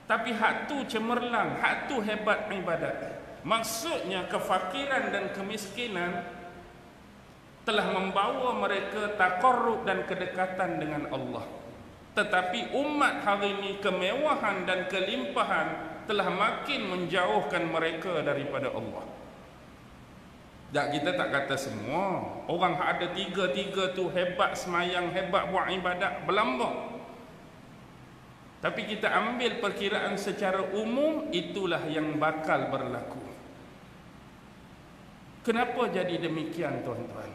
Tapi hak tu cemerlang, hak tu hebat ibadat. Maksudnya kefakiran dan kemiskinan telah membawa mereka taqarrub dan kedekatan dengan Allah. Tetapi umat hari ini kemewahan dan kelimpahan telah makin menjauhkan mereka daripada Allah. Tak, kita tak kata semua orang ada tiga-tiga tu hebat semayang, hebat buat ibadat, berlambak. Tapi kita ambil perkiraan secara umum, itulah yang bakal berlaku. Kenapa jadi demikian, tuan-tuan?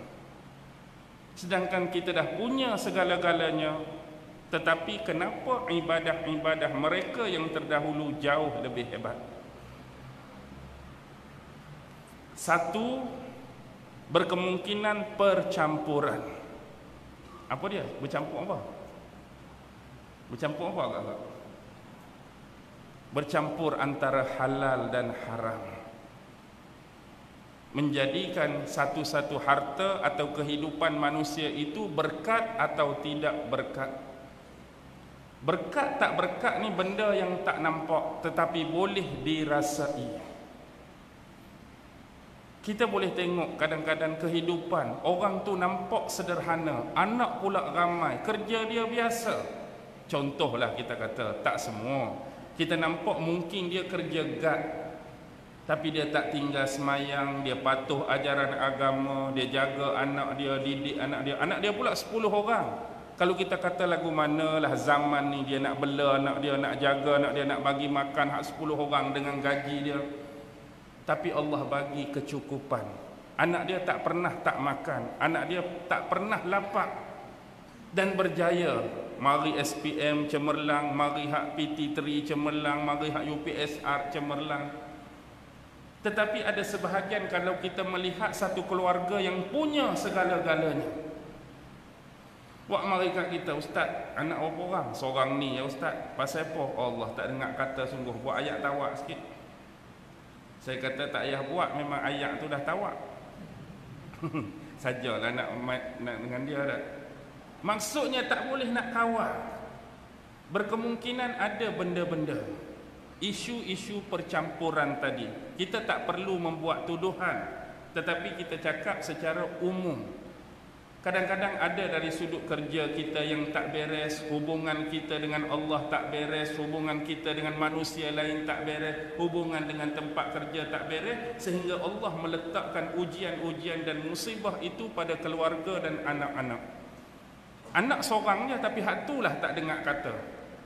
Sedangkan kita dah punya segala-galanya, tetapi kenapa ibadah-ibadah mereka yang terdahulu jauh lebih hebat? Satu, berkemungkinan percampuran. Apa dia? Bercampur apa? Bercampur apa agak-agak? Bercampur antara halal dan haram, menjadikan satu-satu harta atau kehidupan manusia itu berkat atau tidak berkat. Berkat tak berkat ni benda yang tak nampak tetapi boleh dirasai. Kita boleh tengok kadang-kadang kehidupan orang tu nampak sederhana, anak pula ramai, kerja dia biasa. Contohlah kita kata, tak semua. Kita nampak mungkin dia kerja guard, tapi dia tak tinggal semayang, dia patuh ajaran agama, dia jaga anak dia, didik anak dia. Anak dia pula 10 orang. Kalau kita kata lagu manalah zaman ni dia nak bela anak dia, nak jaga anak dia, nak bagi makan hak 10 orang dengan gaji dia. Tapi Allah bagi kecukupan. Anak dia tak pernah tak makan, anak dia tak pernah lapar dan berjaya. Mari SPM cemerlang, mari hak PT3 cemerlang, mari hak UPSR cemerlang. Tetapi ada sebahagian kalau kita melihat satu keluarga yang punya segala-galanya, Buat mari kat kita, ustaz, anak berapa orang? Seorang ni ya ustaz. Pasal apa? Allah tak dengar kata sungguh. Buat ayat tawak sikit. Saya kata tak payah buat, memang ayat tu dah tawak. Sajalah nak dengan dia dah. Maksudnya tak boleh nak kawal. Berkemungkinan ada benda-benda, isu-isu percampuran tadi. Kita tak perlu membuat tuduhan, tetapi kita cakap secara umum. Kadang-kadang ada dari sudut kerja kita yang tak beres, hubungan kita dengan Allah tak beres, hubungan kita dengan manusia lain tak beres, hubungan dengan tempat kerja tak beres, sehingga Allah meletakkan ujian-ujian dan musibah itu pada keluarga dan anak-anak. Anak seorang je tapi hak itulah tak dengar kata.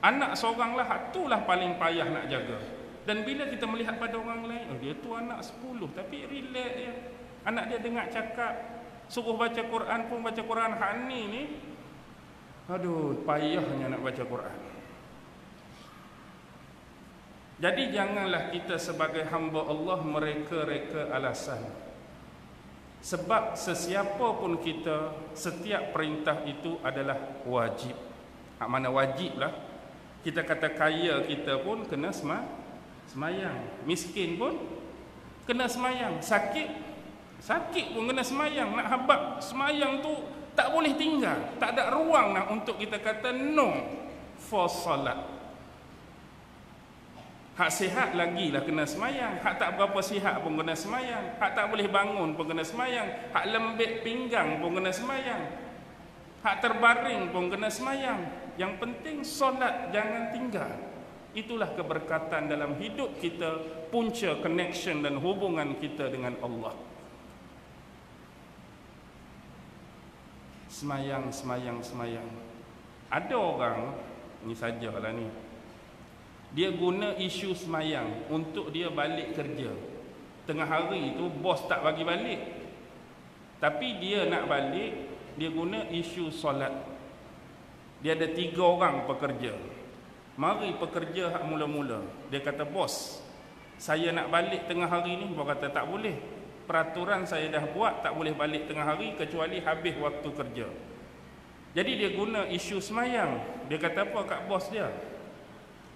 Anak seorang lah, hak itulah paling payah nak jaga. Dan bila kita melihat pada orang lain, oh, dia tu anak 10 tapi relax je. Anak dia dengar cakap, suruh baca Quran pun baca Quran. Hak ni aduh, payahnya nak baca Quran. Jadi janganlah kita sebagai hamba Allah mereka-reka alasan. Sebab sesiapa pun kita, setiap perintah itu adalah wajib. Hak mana wajib lah. Kita kata kaya kita pun kena semayang, miskin pun kena semayang, sakit pun kena semayang. Nak habaq semayang tu tak boleh tinggal. Tak ada ruang nak untuk kita kata no for salat. Hak sihat lagi lah kena semayang. Hak tak berapa sihat pun kena semayang. Hak tak boleh bangun pun kena semayang. Hak lembik pinggang pun kena semayang. Hak terbaring pun kena semayang. Yang penting solat jangan tinggal. Itulah keberkatan dalam hidup kita, punca connection dan hubungan kita dengan Allah. Semayang. Ada orang, ni sajalah ni, dia guna isu semayang untuk dia balik kerja. Tengah hari tu bos tak bagi balik, tapi dia nak balik, dia guna isu solat. Dia ada 3 orang pekerja. Mari pekerja hak mula-mula, dia kata, bos, saya nak balik tengah hari ni. Bos kata tak boleh. Peraturan saya dah buat, tak boleh balik tengah hari kecuali habis waktu kerja. Jadi dia guna isu semayang. Dia kata apa kat bos dia?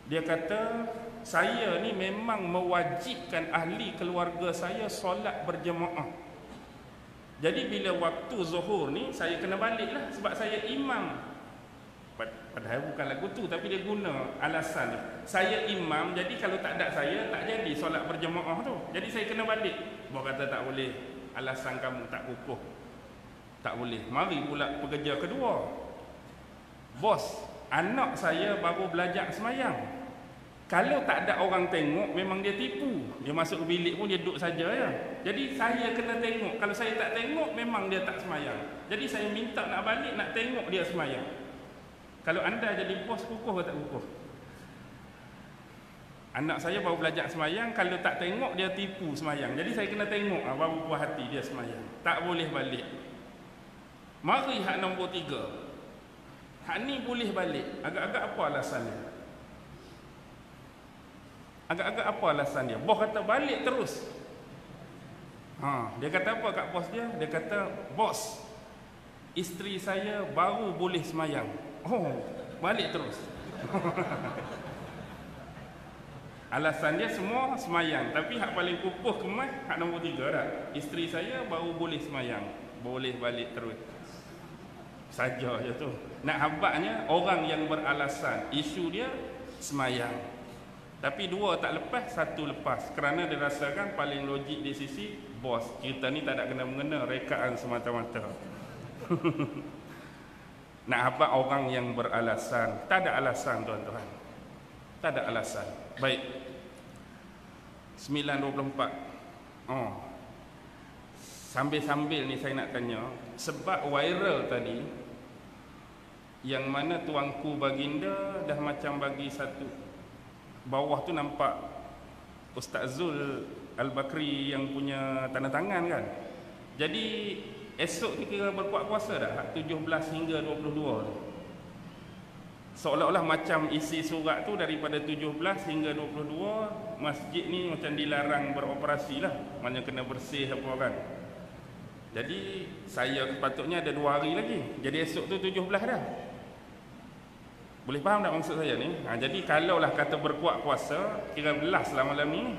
Dia kata, saya ni memang mewajibkan ahli keluarga saya solat berjemaah. Jadi bila waktu zuhur ni saya kena balik lah sebab saya imam. Padahal bukan lagu tu, tapi dia guna alasan dia. Saya imam, jadi kalau tak ada saya, tak jadi solat berjemaah tu. Jadi saya kena balik. Bos kata tak boleh. Alasan kamu tak kukuh. Tak boleh. Mari pula pekerja kedua. Bos, anak saya baru belajar semayang. Kalau tak ada orang tengok, memang dia tipu. Dia masuk ke bilik pun dia duduk saja ya. Jadi saya kena tengok. Kalau saya tak tengok, memang dia tak semayang. Jadi saya minta nak balik, nak tengok dia semayang. Kalau anda jadi bos, kukuh ke tak kukuh? Anak saya baru belajar semayang, kalau tak tengok dia tipu semayang. Jadi saya kena tengok baru puas hati dia semayang. Tak boleh balik. Mari hak nombor 3. Hak ni boleh balik. Agak-agak apa alasannya? Agak-agak apa alasan dia? Bos kata balik terus. Dia kata apa kat bos dia? Dia kata, bos, isteri saya baru boleh semayang. Oh, balik terus. Alasan dia semua semayang, tapi hak paling kukuh kemas hak nombor 3 dah. Isteri saya baru boleh semayang, boleh balik terus. Saja je tu. Nak habaknya orang yang beralasan, isu dia semayang. Tapi 2 tak lepas, 1 lepas. Kerana dia rasakan paling logik di sisi bos. Kita ni tak ada kena-mengena, rekaan semata-mata. Nak habak orang yang beralasan. Tak ada alasan tuan-tuan. Tak ada alasan. Baik. 9.24. Sambil-sambil ni saya nak tanya, sebab viral tadi, yang mana tuanku baginda dah macam bagi satu, bawah tu nampak Ustaz Zul Al-Bakri yang punya tanda tangan kan. Jadi esok ni kira berkuat puasa dah, 17 hingga 22 tu. Seolah-olah macam isi surat tu daripada 17 hingga 22 masjid ni macam dilarang beroperasi lah, maknanya kena bersih apa kan. Jadi saya patutnya ada 2 hari lagi. Jadi esok tu 17 dah. Boleh faham tak maksud saya ni? Jadi kalaulah kata berkuat puasa, kira belas lah malam ni.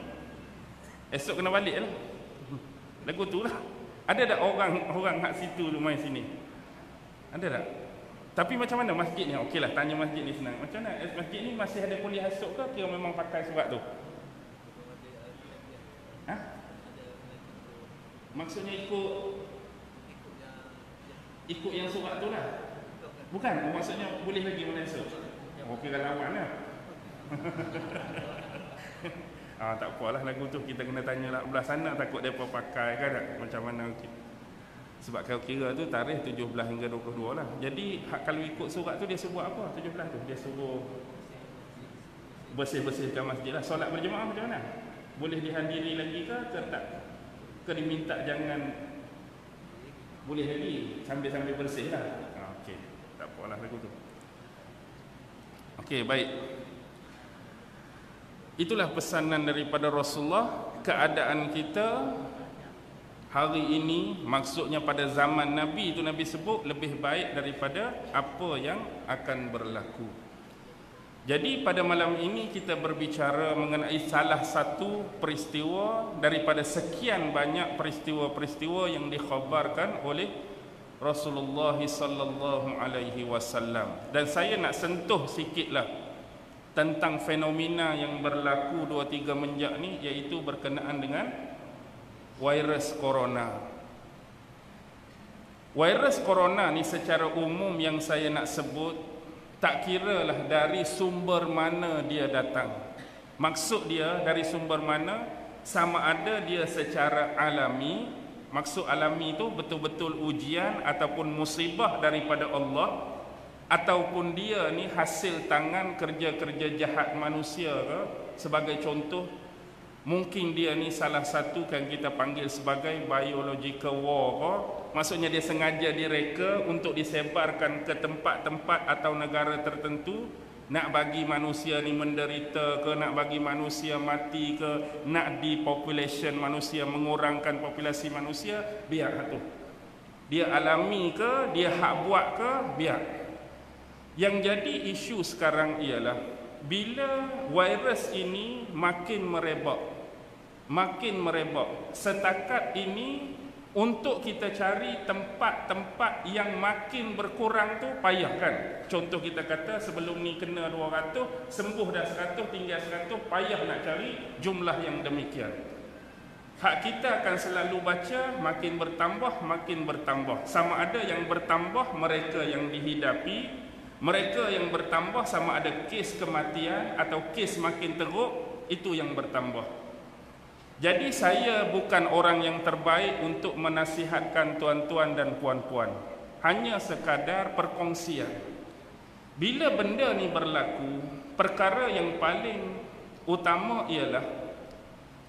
Esok kena balik lah. Lagu tu lah. Ada tak orang hak situ tu main sini? Ada tak? Tapi macam mana masjid ni? Okeylah, tanya masjid ni senang. Macam mana? Masjid ni masih ada kuliah esok ke? Kira memang pakai surat tu? Ha? Maksudnya ikut yang surat tu lah. Bukan, maksudnya boleh lagi mana esok. Okey dah lawan lah. Tak apalah lagu tu kita kena tanya lah belah sana, takut mereka pakai kan tak? Macam mana okay. Sebab kalau kira tu tarikh 17 hingga 22 lah. Jadi kalau ikut surat tu dia suruh apa 17 tu? Dia suruh bersih-bersihkan masjid lah. Solat berjemaah macam mana? Boleh dihadiri lagi ke tak? Ke diminta jangan boleh lagi sambil-sambil bersih lah. Okey, tak apalah lagu tu. Okey, baik. Itulah pesanan daripada Rasulullah. Keadaan kita hari ini, maksudnya pada zaman Nabi itu Nabi sebut lebih baik daripada apa yang akan berlaku. Jadi pada malam ini kita berbicara mengenai salah satu peristiwa daripada sekian banyak peristiwa-peristiwa yang dikhabarkan oleh Rasulullah sallallahu alaihi wasallam. Dan saya nak sentuh sikitlah tentang fenomena yang berlaku 2-3 menjak ni, iaitu berkenaan dengan virus corona. Virus corona ni secara umum yang saya nak sebut, tak kiralah dari sumber mana dia datang. Maksud dia dari sumber mana, sama ada dia secara alami, maksud alami itu betul-betul ujian ataupun musibah daripada Allah, ataupun dia ni hasil tangan kerja-kerja jahat manusia ke. Sebagai contoh, mungkin dia ni salah satu kan kita panggil sebagai biological war ke. Maksudnya dia sengaja direka untuk disebarkan ke tempat-tempat atau negara tertentu, nak bagi manusia ni menderita ke, nak bagi manusia mati ke, nak depopulation manusia, mengurangkan populasi manusia, biar tu. Dia alami ke, dia hak buat ke, biar. Yang jadi isu sekarang ialah bila virus ini makin merebak, setakat ini untuk kita cari tempat-tempat yang makin berkurang tu payah kan. Contoh kita kata sebelum ni kena 200, sembuh dah 100, tinggal 100, payah nak cari jumlah yang demikian. Hak kita akan selalu baca makin bertambah. Sama ada yang bertambah mereka yang dihidapi, mereka yang bertambah sama ada kes kematian atau kes makin teruk, itu yang bertambah. Jadi saya bukan orang yang terbaik untuk menasihatkan tuan-tuan dan puan-puan. Hanya sekadar perkongsian. Bila benda ni berlaku, perkara yang paling utama ialah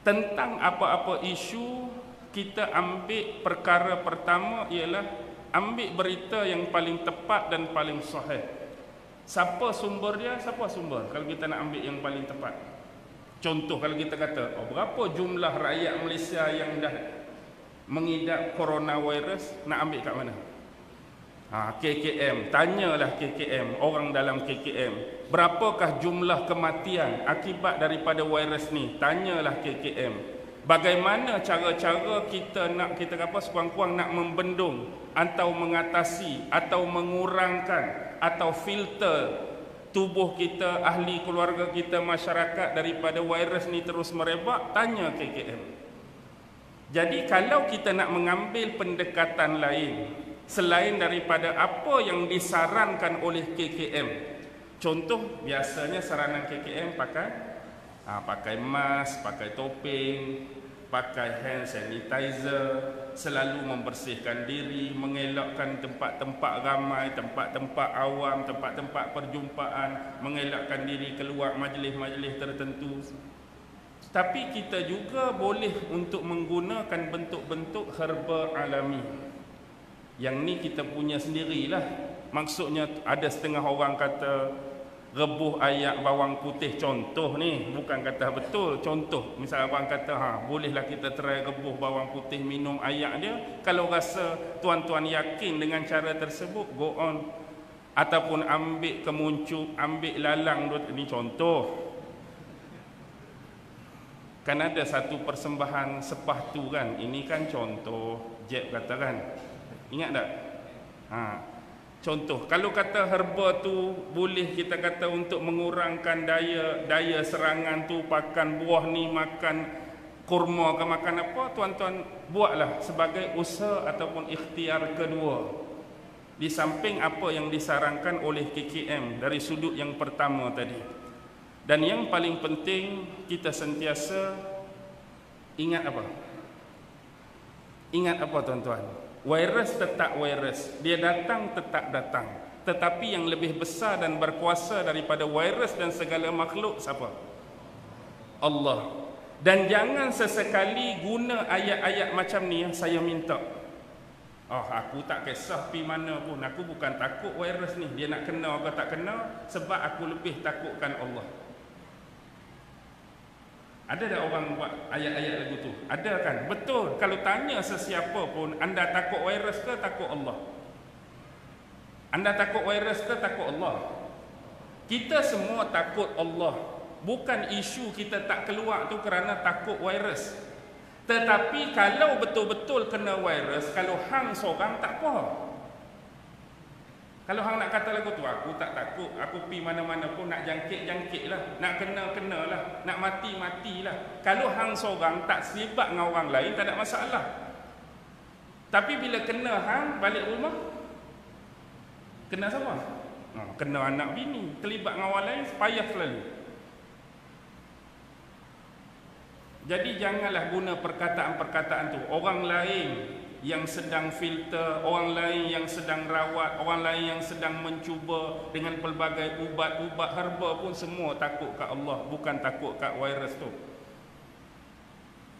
tentang apa-apa isu, kita ambil perkara pertama ialah ambil berita yang paling tepat dan paling sahih. Siapa sumber dia? Siapa sumber? Kalau kita nak ambil yang paling tepat. Contoh kalau kita kata, berapa jumlah rakyat Malaysia yang dah mengidap coronavirus, nak ambil kat mana? KKM, tanyalah KKM, orang dalam KKM. Berapakah jumlah kematian akibat daripada virus ni? Tanyalah KKM. Bagaimana cara-cara kita sekurang-kurang nak membendung atau mengatasi atau mengurangkan atau filter tubuh kita, ahli keluarga kita, masyarakat daripada virus ni terus merebak, tanya KKM. Jadi kalau kita nak mengambil pendekatan lain selain daripada apa yang disarankan oleh KKM, contoh biasanya saranan KKM pakai mask, pakai topeng, pakai hand sanitizer, selalu membersihkan diri, mengelakkan tempat-tempat ramai, tempat-tempat awam, tempat-tempat perjumpaan, mengelakkan diri keluar majlis-majlis tertentu. Tapi kita juga boleh untuk menggunakan bentuk-bentuk herba alami. Yang ni kita punya sendirilah. Maksudnya ada setengah orang kata rebuh ayak bawang putih, contoh ni, bukan kata betul, contoh. Misal abang kata, bolehlah kita try rebuh bawang putih, minum ayak dia. Kalau rasa tuan-tuan yakin dengan cara tersebut, go on. Ataupun ambil kemuncup, ambil lalang, ni contoh. Kan ada satu persembahan sepah tu kan, ini kan contoh, Jeb kata kan. Ingat tak? Contoh, kalau kata herba tu boleh kita kata untuk mengurangkan daya serangan tu, makan buah ni, makan kurma ke makan apa, tuan-tuan buatlah sebagai usaha ataupun ikhtiar kedua. Di samping apa yang disarankan oleh KKM dari sudut yang pertama tadi. Dan yang paling penting, kita sentiasa ingat apa? Ingat apa tuan-tuan? Virus tetap virus, dia datang tetap datang. Tetapi yang lebih besar dan berkuasa daripada virus dan segala makhluk siapa? Allah. Dan jangan sesekali guna ayat-ayat macam ni, saya minta. Aku tak kisah pi mana pun, aku bukan takut virus ni, dia nak kena ke tak kena, sebab aku lebih takutkan Allah. Ada tak orang buat ayat-ayat lagu tu? Ada kan? Betul. Kalau tanya sesiapa pun, anda takut virus ke takut Allah? Anda takut virus ke takut Allah? Kita semua takut Allah. Bukan isu kita tak keluar tu kerana takut virus. Tetapi kalau betul-betul kena virus, kalau hang seorang tak apa. Kalau hang nak kata lagu tu, aku tak takut, aku pi mana-mana pun nak jangkit lah, nak kena lah, nak mati lah. Kalau hang seorang tak selibat dengan orang lain, tak ada masalah. Tapi bila kena hang balik rumah, kena siapa? Kena anak bini, terlibat dengan orang lain, payah selalu. Jadi janganlah guna perkataan-perkataan tu. Orang lain yang sedang filter, orang lain yang sedang rawat, orang lain yang sedang mencuba dengan pelbagai ubat-ubat herba pun semua takut kat Allah, bukan takut kat virus tu.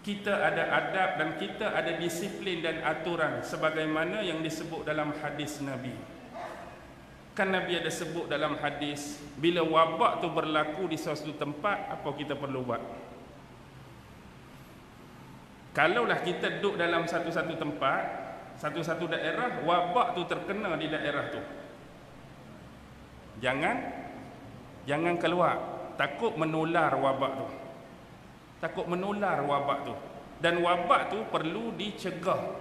Kita ada adab dan kita ada disiplin dan aturan sebagaimana yang disebut dalam hadis Nabi. Kan Nabi ada sebut dalam hadis, bila wabak tu berlaku di suatu tempat, apa kita perlu buat? Kalaulah kita duduk dalam satu-satu tempat, satu-satu daerah, wabak tu terkena di daerah tu, jangan keluar. Takut menular wabak tu. Takut menular wabak tu. Dan wabak tu perlu dicegah.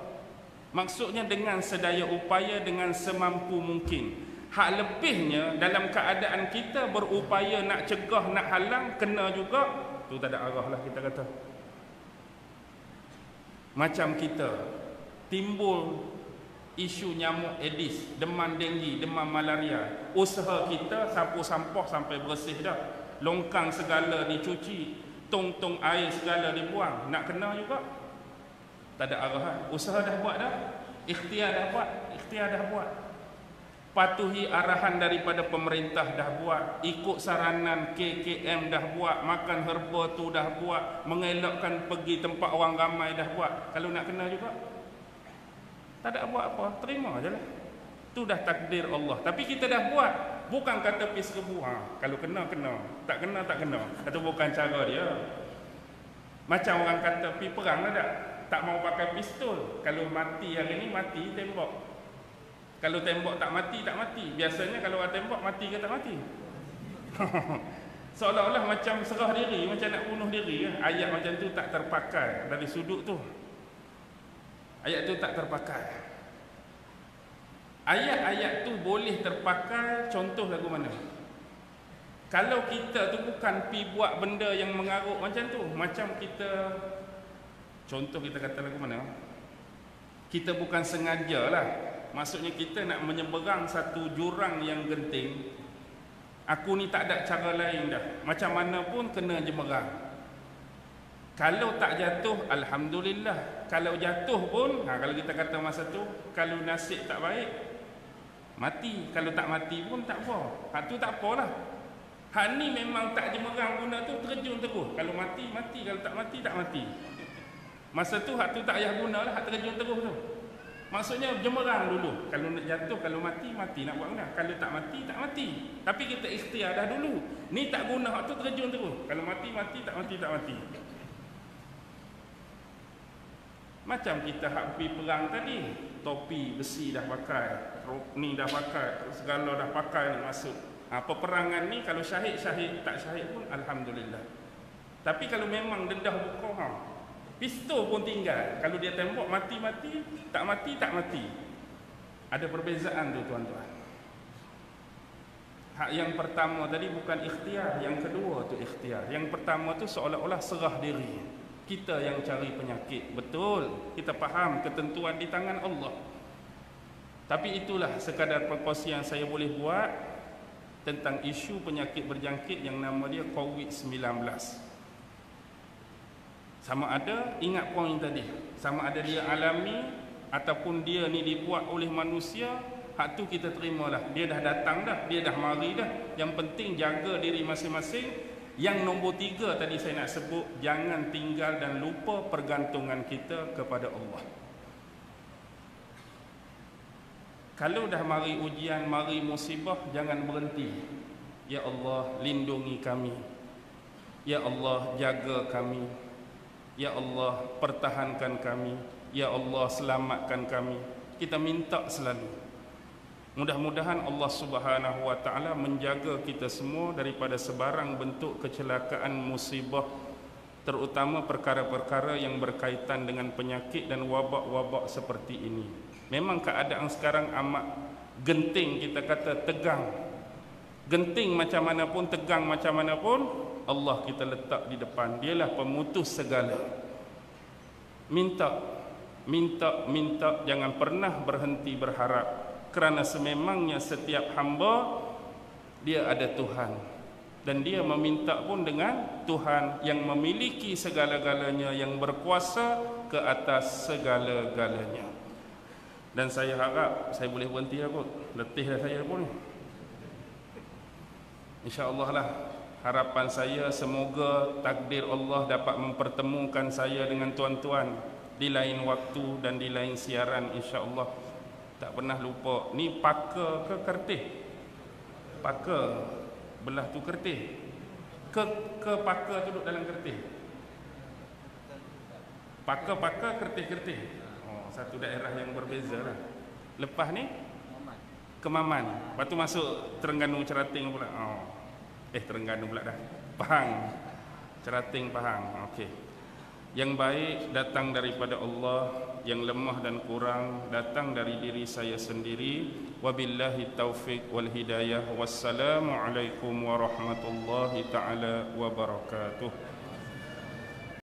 Maksudnya dengan sedaya upaya, dengan semampu mungkin. Hak lebihnya dalam keadaan kita berupaya nak cegah, nak halang, kena juga, tu tak ada arah lah kita kata. Macam kita timbul isu nyamuk Aedes, demam denggi, demam malaria, usaha kita sapu sampah sampai bersih dah, longkang segala dicuci, tong-tong air segala dibuang, nak kena juga tak ada arahan. Usaha dah buat dah, ikhtiar dah buat, patuhi arahan daripada pemerintah dah buat, ikut saranan KKM dah buat, makan herba tu dah buat, mengelakkan pergi tempat orang ramai dah buat. Kalau nak kena juga tak ada buat apa, terima je lah. Tu dah takdir Allah. Tapi kita dah buat, bukan kata pergi seribu, kalau kena, tak kena, tak kena. Itu bukan cara dia. Macam orang kata pergi perang lah tak mau pakai pistol. Kalau mati hari ni, mati tembak. Kalau tembak tak mati, tak mati. Biasanya kalau orang tembak, mati ke tak mati? Seolah-olah macam serah diri, macam nak bunuh diri. Ayat macam tu tak terpakai dari sudut tu. Ayat tu tak terpakai. Ayat-ayat tu boleh terpakai, contoh lagu mana? Kalau kita tu bukan pi buat benda yang mengarut macam tu. Macam kita, contoh kita kata lagu mana? Kita bukan sengaja lah. Maksudnya kita nak menyeberang satu jurang yang genting. Aku ni tak ada cara lain dah. Macam mana pun kena jemerang. Kalau tak jatuh, alhamdulillah. Kalau jatuh pun, kalau kita kata masa tu, kalau nasib tak baik, mati. Kalau tak mati pun tak apa. Hak tu tak apalah. Hak ni memang tak jemerang guna tu, terjun terus. Kalau mati, mati. Kalau tak mati, tak mati. Masa tu hak tu tak payah guna lah, hak terjun terus tu. Maksudnya jemerang dulu. Kalau nak jatuh, kalau mati, mati. Nak buat mana? Kalau tak mati, tak mati. Tapi kita ikhtiar dah dulu. Ni tak guna waktu terjun terus. Kalau mati, mati. Tak mati, tak mati. Macam kita hak pergi perang tadi. Topi besi dah pakai, ni dah pakai, segala dah pakai nak masuk. Peperangan ni kalau syahid, tak syahid pun alhamdulillah. Tapi kalau memang dedah buka, pistol pun tinggal. Kalau dia tembak mati, tak mati. Ada perbezaan tu tuan-tuan. Hak yang pertama tadi bukan ikhtiar, yang kedua tu ikhtiar. Yang pertama tu seolah-olah serah diri. Kita yang cari penyakit. Betul, kita faham ketentuan di tangan Allah. Tapi itulah sekadar proporsi yang saya boleh buat tentang isu penyakit berjangkit yang nama dia COVID-19. Sama ada, ingat poin tadi, sama ada dia alami ataupun dia ni dibuat oleh manusia, hak tu kita terimalah. Dia dah datang dah, dia dah mari dah. Yang penting jaga diri masing-masing. Yang nombor 3 tadi saya nak sebut, jangan tinggal dan lupa pergantungan kita kepada Allah. Kalau dah mari ujian, mari musibah, jangan berhenti. Ya Allah, lindungi kami. Ya Allah, jaga kami. Ya Allah, pertahankan kami. Ya Allah, selamatkan kami. Kita minta selalu. Mudah-mudahan Allah Subhanahu wa taala menjaga kita semua daripada sebarang bentuk kecelakaan musibah, terutama perkara-perkara yang berkaitan dengan penyakit dan wabak-wabak seperti ini. Memang keadaan sekarang amat genting, kita kata tegang. Genting macam mana pun, tegang macam mana pun, Allah kita letak di depan. Dialah pemutus segala. Minta, jangan pernah berhenti berharap. Kerana sememangnya setiap hamba dia ada Tuhan, dan dia meminta pun dengan Tuhan yang memiliki segala-galanya, yang berkuasa ke atas segala-galanya. Dan saya harap saya boleh berhenti lah kot, letih dah saya pun. InsyaAllah lah, harapan saya semoga takdir Allah dapat mempertemukan saya dengan tuan-tuan di lain waktu dan di lain siaran, insyaAllah. Tak pernah lupa. Ni paka ke kertih? Paka. Belah tu kertih. Ke paka tu duduk dalam kertih? Paka, kertih. Oh, satu daerah yang berbeza lah. Lepas ni? Kemaman. Lepas tu masuk Terengganu Cerating pula. Oh. Terengganu pula dah. Pahang. Cerating Pahang. Okey. Yang baik datang daripada Allah, yang lemah dan kurang datang dari diri saya sendiri. Wabillahi taufiq wal hidayah. Wassalamualaikum warahmatullahi taala wabarakatuh.